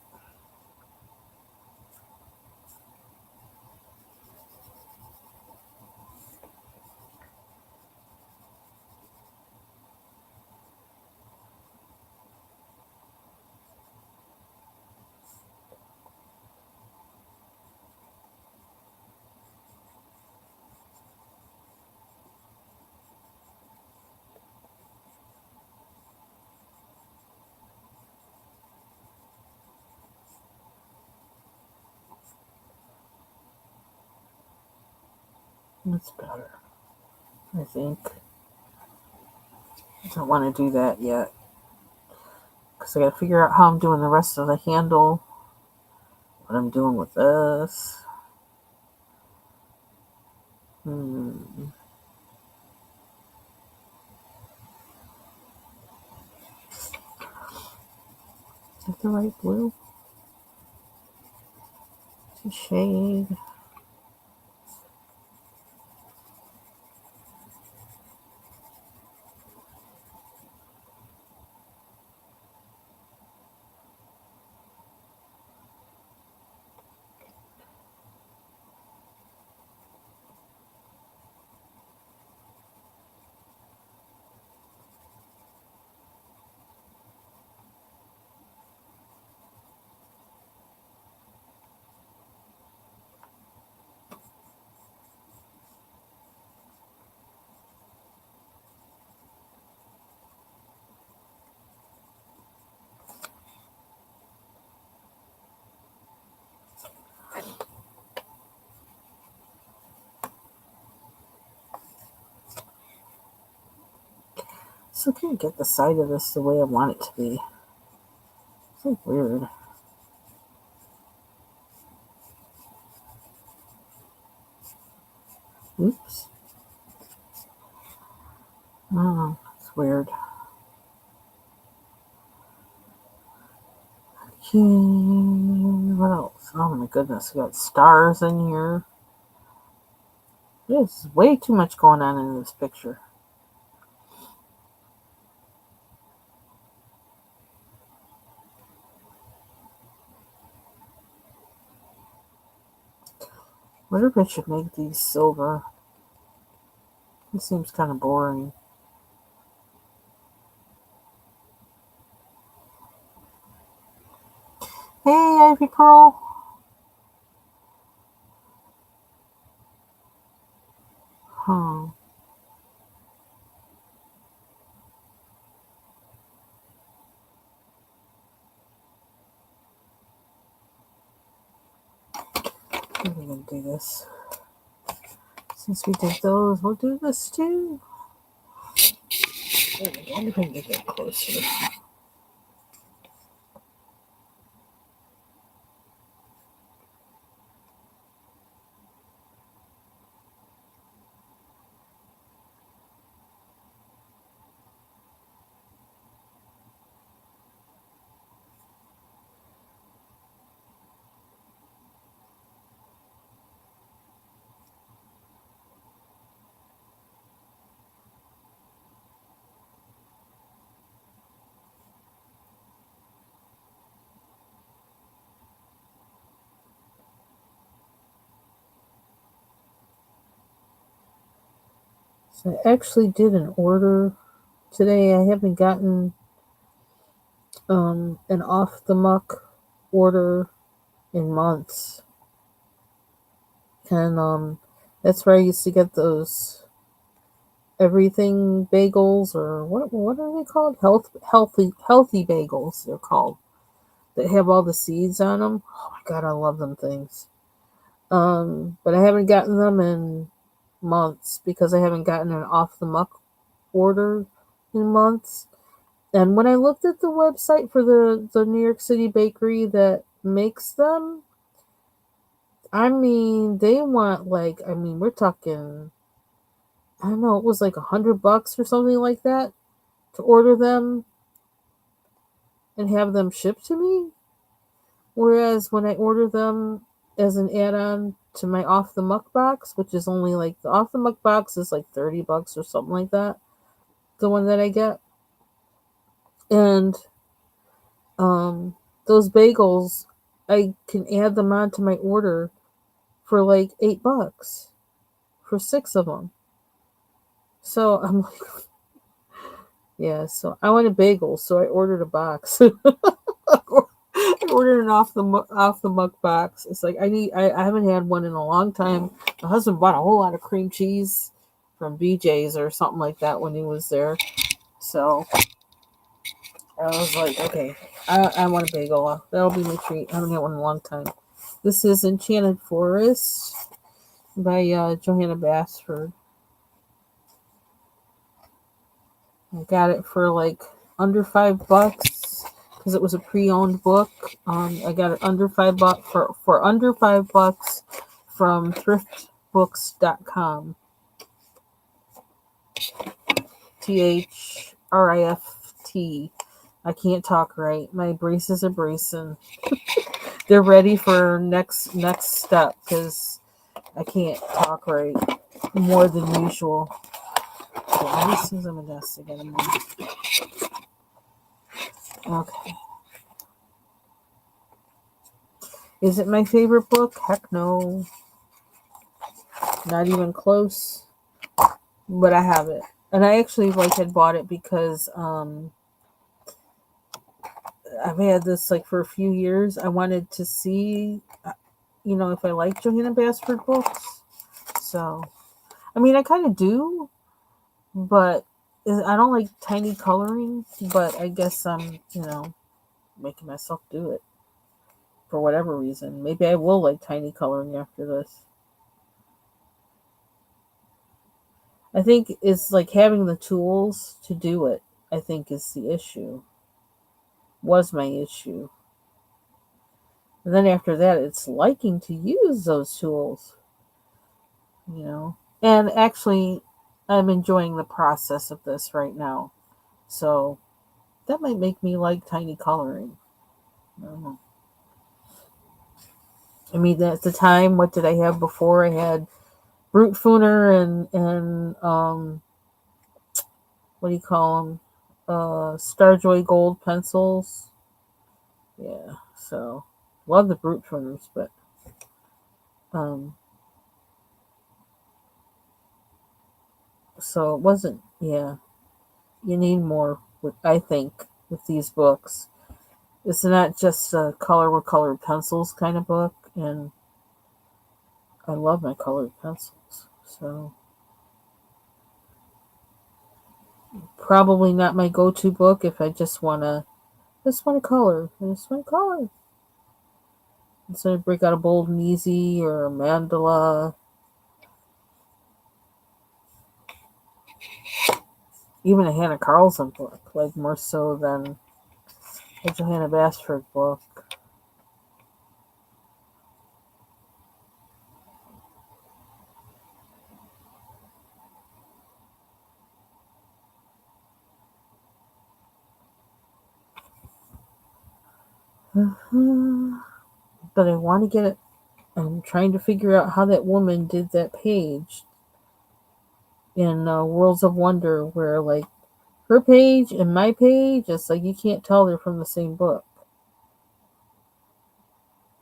That's better, I think. I don't want to do that yet because I got to figure out how I'm doing the rest of the handle. What I'm doing with this. Is that the right blue? It's a shade. So I can't get the side of this the way I want it to be. It's like weird. Oops. Oh, it's weird. Okay, what else? Oh my goodness, we got stars in here. There's way too much going on in this picture. I wonder if I should make these silver. It seems kind of boring. Hey, Ivy Pearl. Huh. I'm gonna do this. Since we did those, we'll do this too. I wonder if I can get closer. So I actually did an order today. I haven't gotten an off the muck order in months, and that's where I used to get those everything bagels, or what are they called? Healthy bagels. They're called, that have all the seeds on them. Oh my god, I love them things. But I haven't gotten them in months because I haven't gotten an off the muck order in months. And when I looked at the website for the New York City bakery that makes them, I mean, they want like, I mean, we're talking, I don't know, it was like $100 or something like that to order them and have them shipped to me. Whereas when I order them as an add-on to my off the muck box, which is only like, the off the muck box is like $30 or something like that, the one that I get. And those bagels, I can add them onto my order for like $8 for 6 of them. So I'm like, yeah. So I wanted bagels, so I ordered a box. I ordered an off the muck box. It's like I haven't had one in a long time. My husband bought a whole lot of cream cheese from BJ's or something like that when he was there. So I was like, okay, I want a bagel. That'll be my treat. I haven't had one in a long time. This is Enchanted Forest by Johanna Basford. I got it for like under $5 because it was a pre-owned book. I got it under $5 for under $5 from thriftbooks.com. THRIFT. I can't talk right. My braces are bracing. They're ready for next step because I can't talk right more than usual. Okay, let me see some of this again. Okay. Is it my favorite book? Heck no. Not even close. But I have it. And I actually had bought it because I've had this for a few years. I wanted to see if I like Johanna Basford books. So I mean, I kind of do, but I don't like tiny coloring, but I guess I'm, making myself do it for whatever reason. Maybe I will like tiny coloring after this. I think it's like having the tools to do it, I think is the issue. Was my issue. And then after that, it's liking to use those tools, And actually, I'm enjoying the process of this right now. So that might make me like tiny coloring. I don't know. I mean, at the time, what did I have before? I had Brute Fooner and what do you call them? Starjoy Gold pencils. Yeah, so love the Brute Fooners, but um, so it wasn't. Yeah, you need more. I think with these books, it's not just a color with colored pencils kind of book, and I love my colored pencils. So probably not my go-to book if I just want to color. I just want to color. Instead of break out a Bold and Easy or a mandala. Even a Hannah Carlson book, like more so than a Johanna Basford book. But I want to get it. I'm trying to figure out how that woman did that page in Worlds of Wonder, where her page and my page, it's like you can't tell they're from the same book.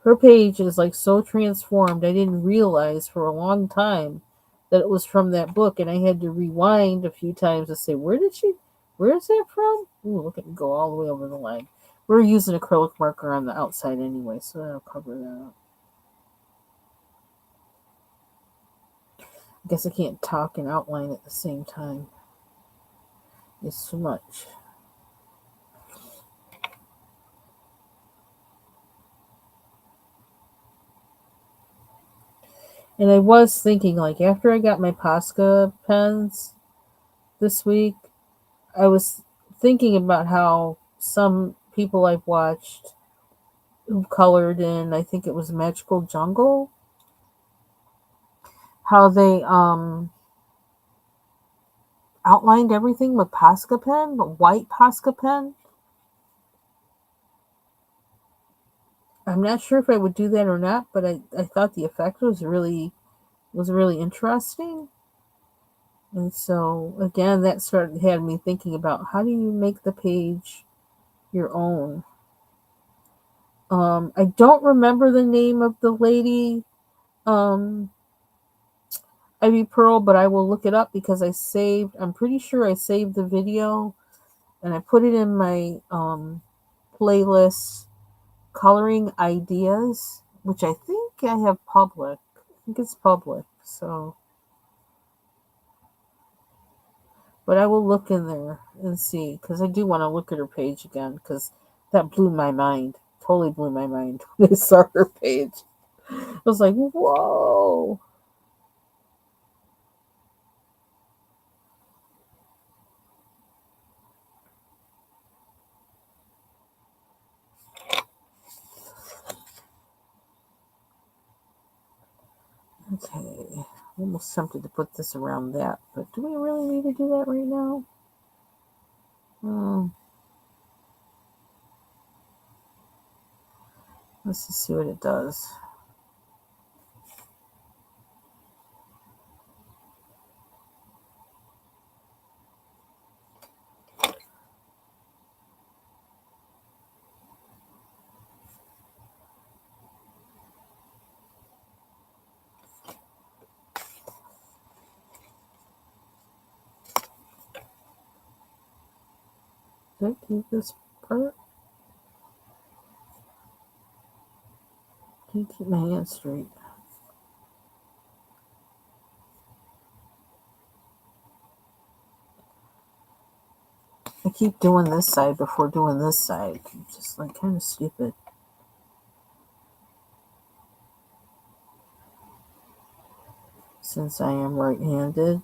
Her page is so transformed. I didn't realize for a long time that it was from that book, and I had to rewind a few times to say, where did Where's that from? Ooh, look at me go all the way over the line. We're using acrylic marker on the outside anyway, so that'll cover that up. I guess I can't talk and outline at the same time. It's too much. And I was thinking, like, after I got my Posca pens this week, I was thinking about how some people I've watched who colored in, I think it was Magical Jungle, how they outlined everything with Posca pen, the white Posca pen. I'm not sure if I would do that or not, but I thought the effect was really interesting. And so again, that had me thinking about how do you make the page your own. I don't remember the name of the lady, Ivy Pearl, but I will look it up because I'm pretty sure I saved the video and I put it in my playlist coloring ideas, which I think I have public. I think it's public. So, but I will look in there and see because I do want to look at her page again because that blew my mind. Totally blew my mind when I saw her page. I was like, whoa. Okay. I'm almost tempted to put this around that, but do we really need to do that right now? Let's just see what it does. Did I do this part? Can I keep my hand straight? I keep doing this side before doing this side. Just like kind of stupid. Since I am right-handed.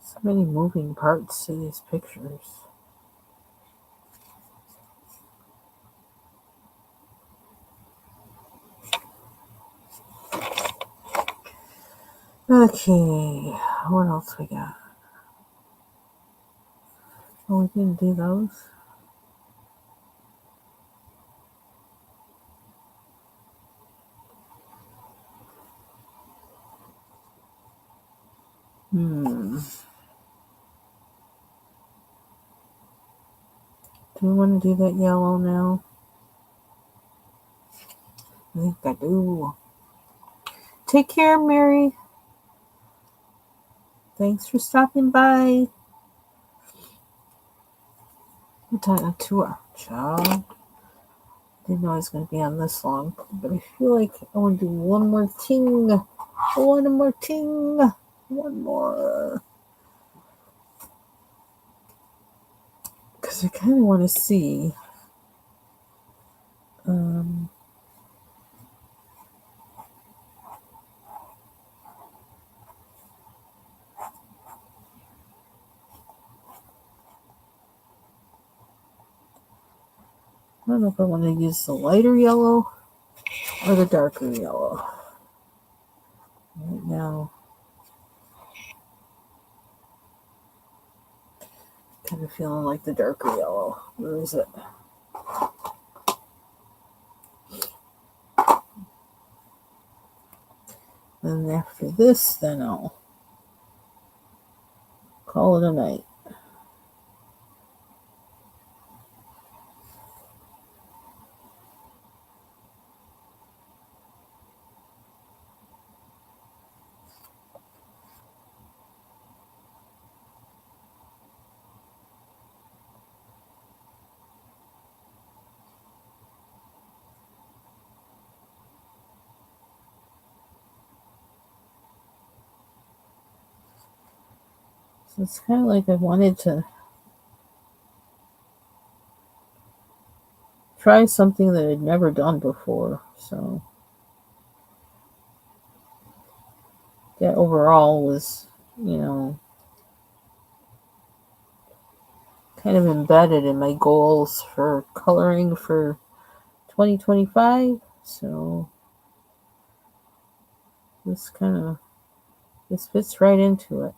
So many moving parts to these pictures. Okay, what else we got? Oh, we didn't do those. Do we want to do that yellow now? I think I do. Take care, Mary. Thanks for stopping by. What time? 2 hours. Child. Didn't know I was going to be on this long, but I feel like I want to do one more thing. One more thing. One more. Because I kind of want to see. I don't know if I want to use the lighter yellow or the darker yellow. Right now, kind of feeling like the darker yellow. Where is it? And after this, then I'll call it a night. So it's kind of like I wanted to try something that I'd never done before. So that overall was, kind of embedded in my goals for coloring for 2025. So this fits right into it.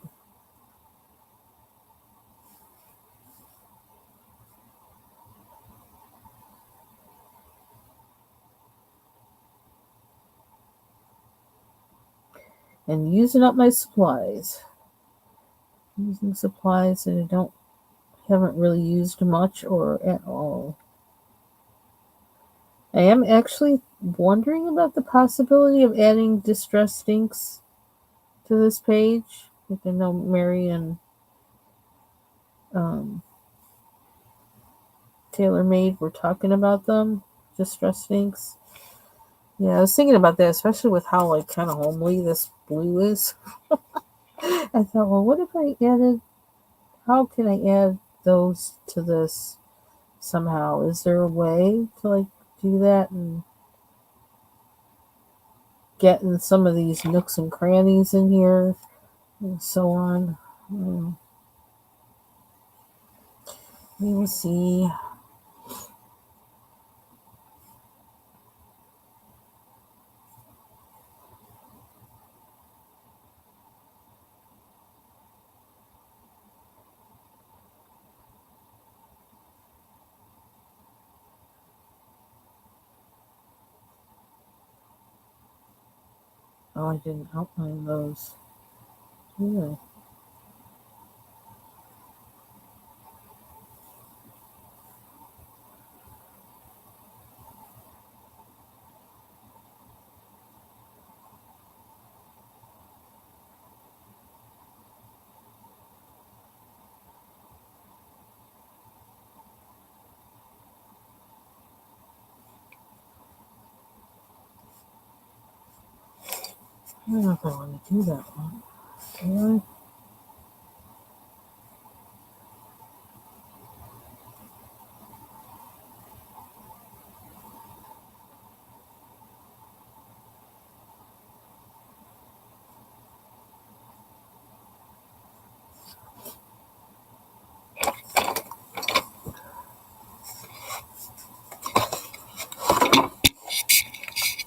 And using up my supplies. Using supplies that haven't really used much or at all. I am actually wondering about the possibility of adding distress inks to this page. I know Mary and TaylorMade were talking about them, distress inks. Yeah, I was thinking about that, especially with how kind of homely this blue is. I thought, well, what if I added? How can I add those to this somehow? Is there a way to do that and get in some of these nooks and crannies in here and so on? We will see. Oh, I didn't outline those. Yeah. I don't know if I want to do that one. Do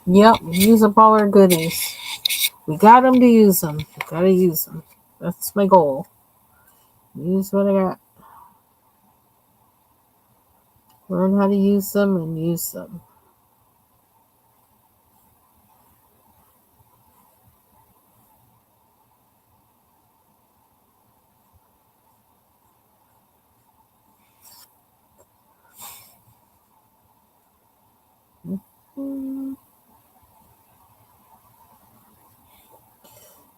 Yep, use up all our goodies. We got them to use them. We gotta use them. That's my goal. Use what I got. Learn how to use them and use them.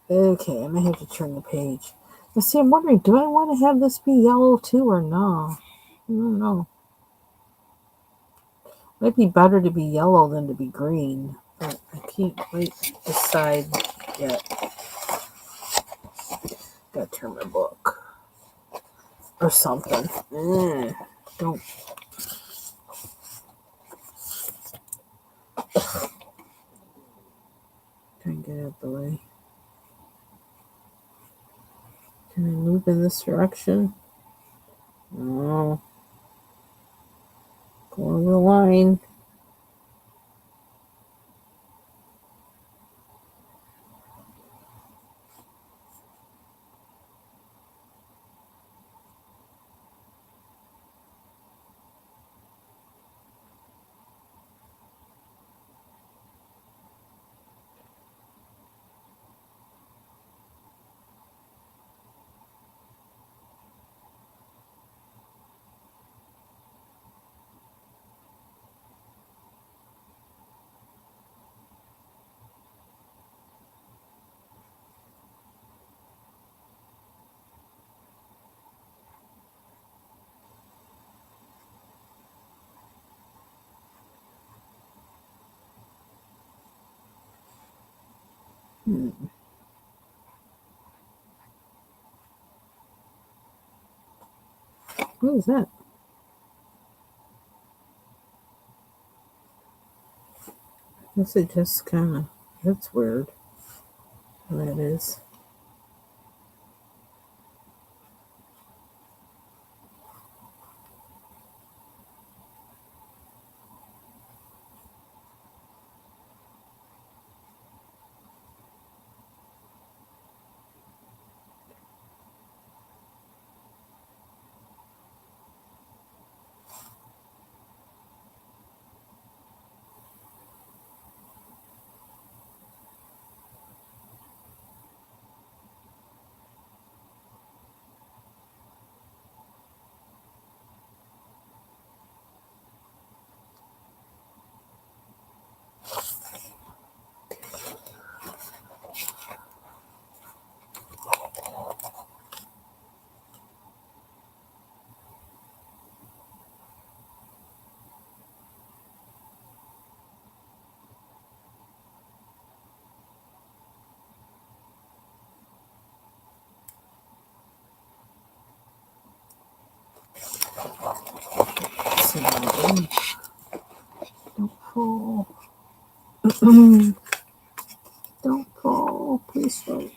Okay, I may have to turn the page. Let's see, I'm wondering, do I want to have this be yellow too or no? I don't know. Might be better to be yellow than to be green, but I can't quite decide yet. Gotta turn my book. Or something. Don't. Try and get out of the way. Can I move in this direction? No. Go on the line. What is that? I guess it just kind of, that's weird. That is. Don't fall. Don't fall. Please don't.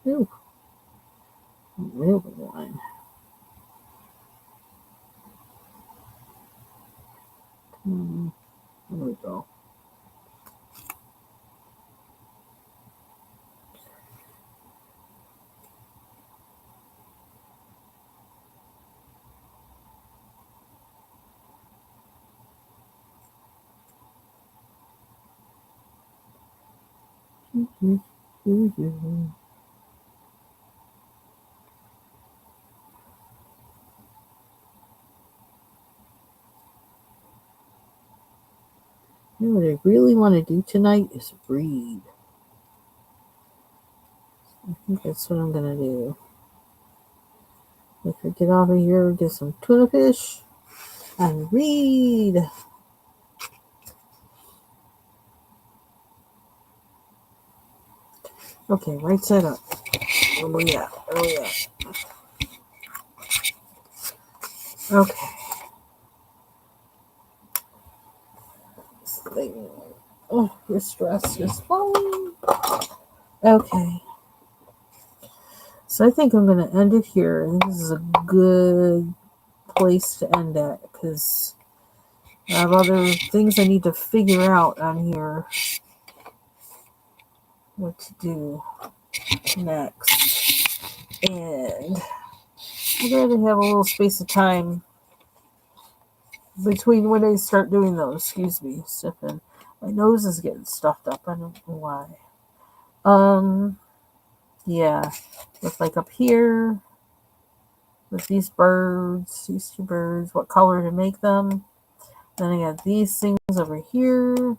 Ew. Real line. There we go. You know what I really want to do tonight is read. I think that's what I'm gonna do. If I get out of here, get some tuna fish, and read. Okay, right side up. Where we at? Where we at? Okay. This thing. Oh, your stress is falling. Okay. So I think I'm going to end it here. I think this is a good place to end at because I have other things I need to figure out on here. What to do next. And I'd rather have a little space of time between when I start doing those. Excuse me, Stephen. My nose is getting stuffed up. I don't know why. Yeah. Look like up here with these birds, these two birds, what color to make them. Then I got these things over here.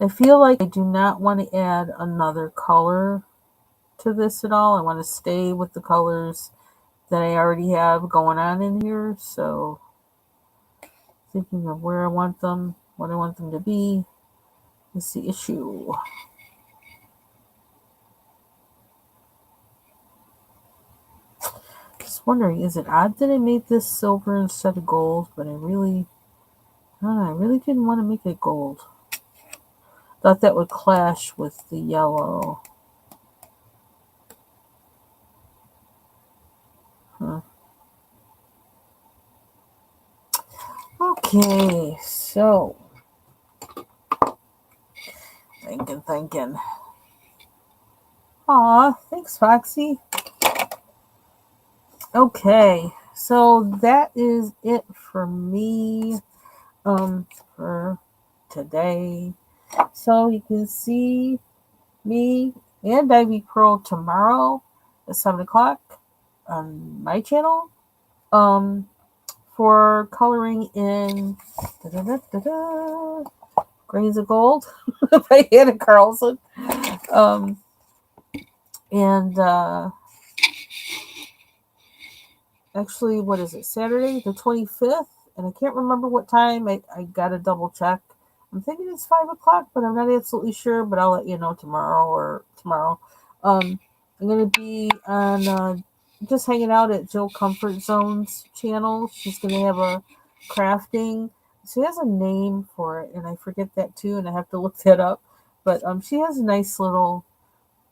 I feel like I do not want to add another color to this at all. I want to stay with the colors that I already have going on in here. So thinking of where I want them, what I want them to be is the issue. Just wondering, is it odd that I made this silver instead of gold? But I really didn't want to make it gold. Thought that would clash with the yellow. Huh. Okay, so thinking. Aw, thanks, Foxy. Okay, so that is it for me for today. So you can see me and Ivy Pearl tomorrow at 7 o'clock on my channel. for coloring in Grains of Gold by Hannah Carlson. And actually, what is it? Saturday the 25th, and I can't remember what time. I gotta double check. I'm thinking it's 5 o'clock, but I'm not absolutely sure. But I'll let you know tomorrow. I'm gonna be on just hanging out at Jill Comfort Zone's channel. She's gonna have a crafting. She has a name for it, and I forget that too, and I have to look that up. But she has a nice little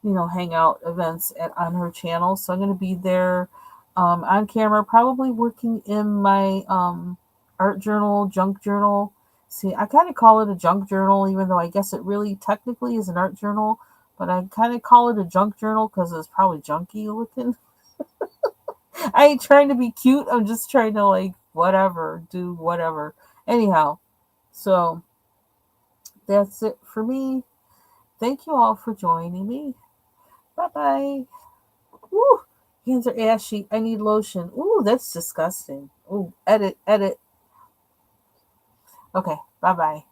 hangout events on her channel. So I'm going to be there on camera, probably working in my art journal, junk journal. See, I kind of call it a junk journal, even though I guess it really technically is an art journal, but I kind of call it a junk journal because it's probably junky looking. I ain't trying to be cute. I'm just trying to do whatever. Anyhow, so that's it for me. Thank you all for joining me. Bye bye. Woo! Hands are ashy. I need lotion. Ooh, that's disgusting. Ooh, edit. Okay, bye bye.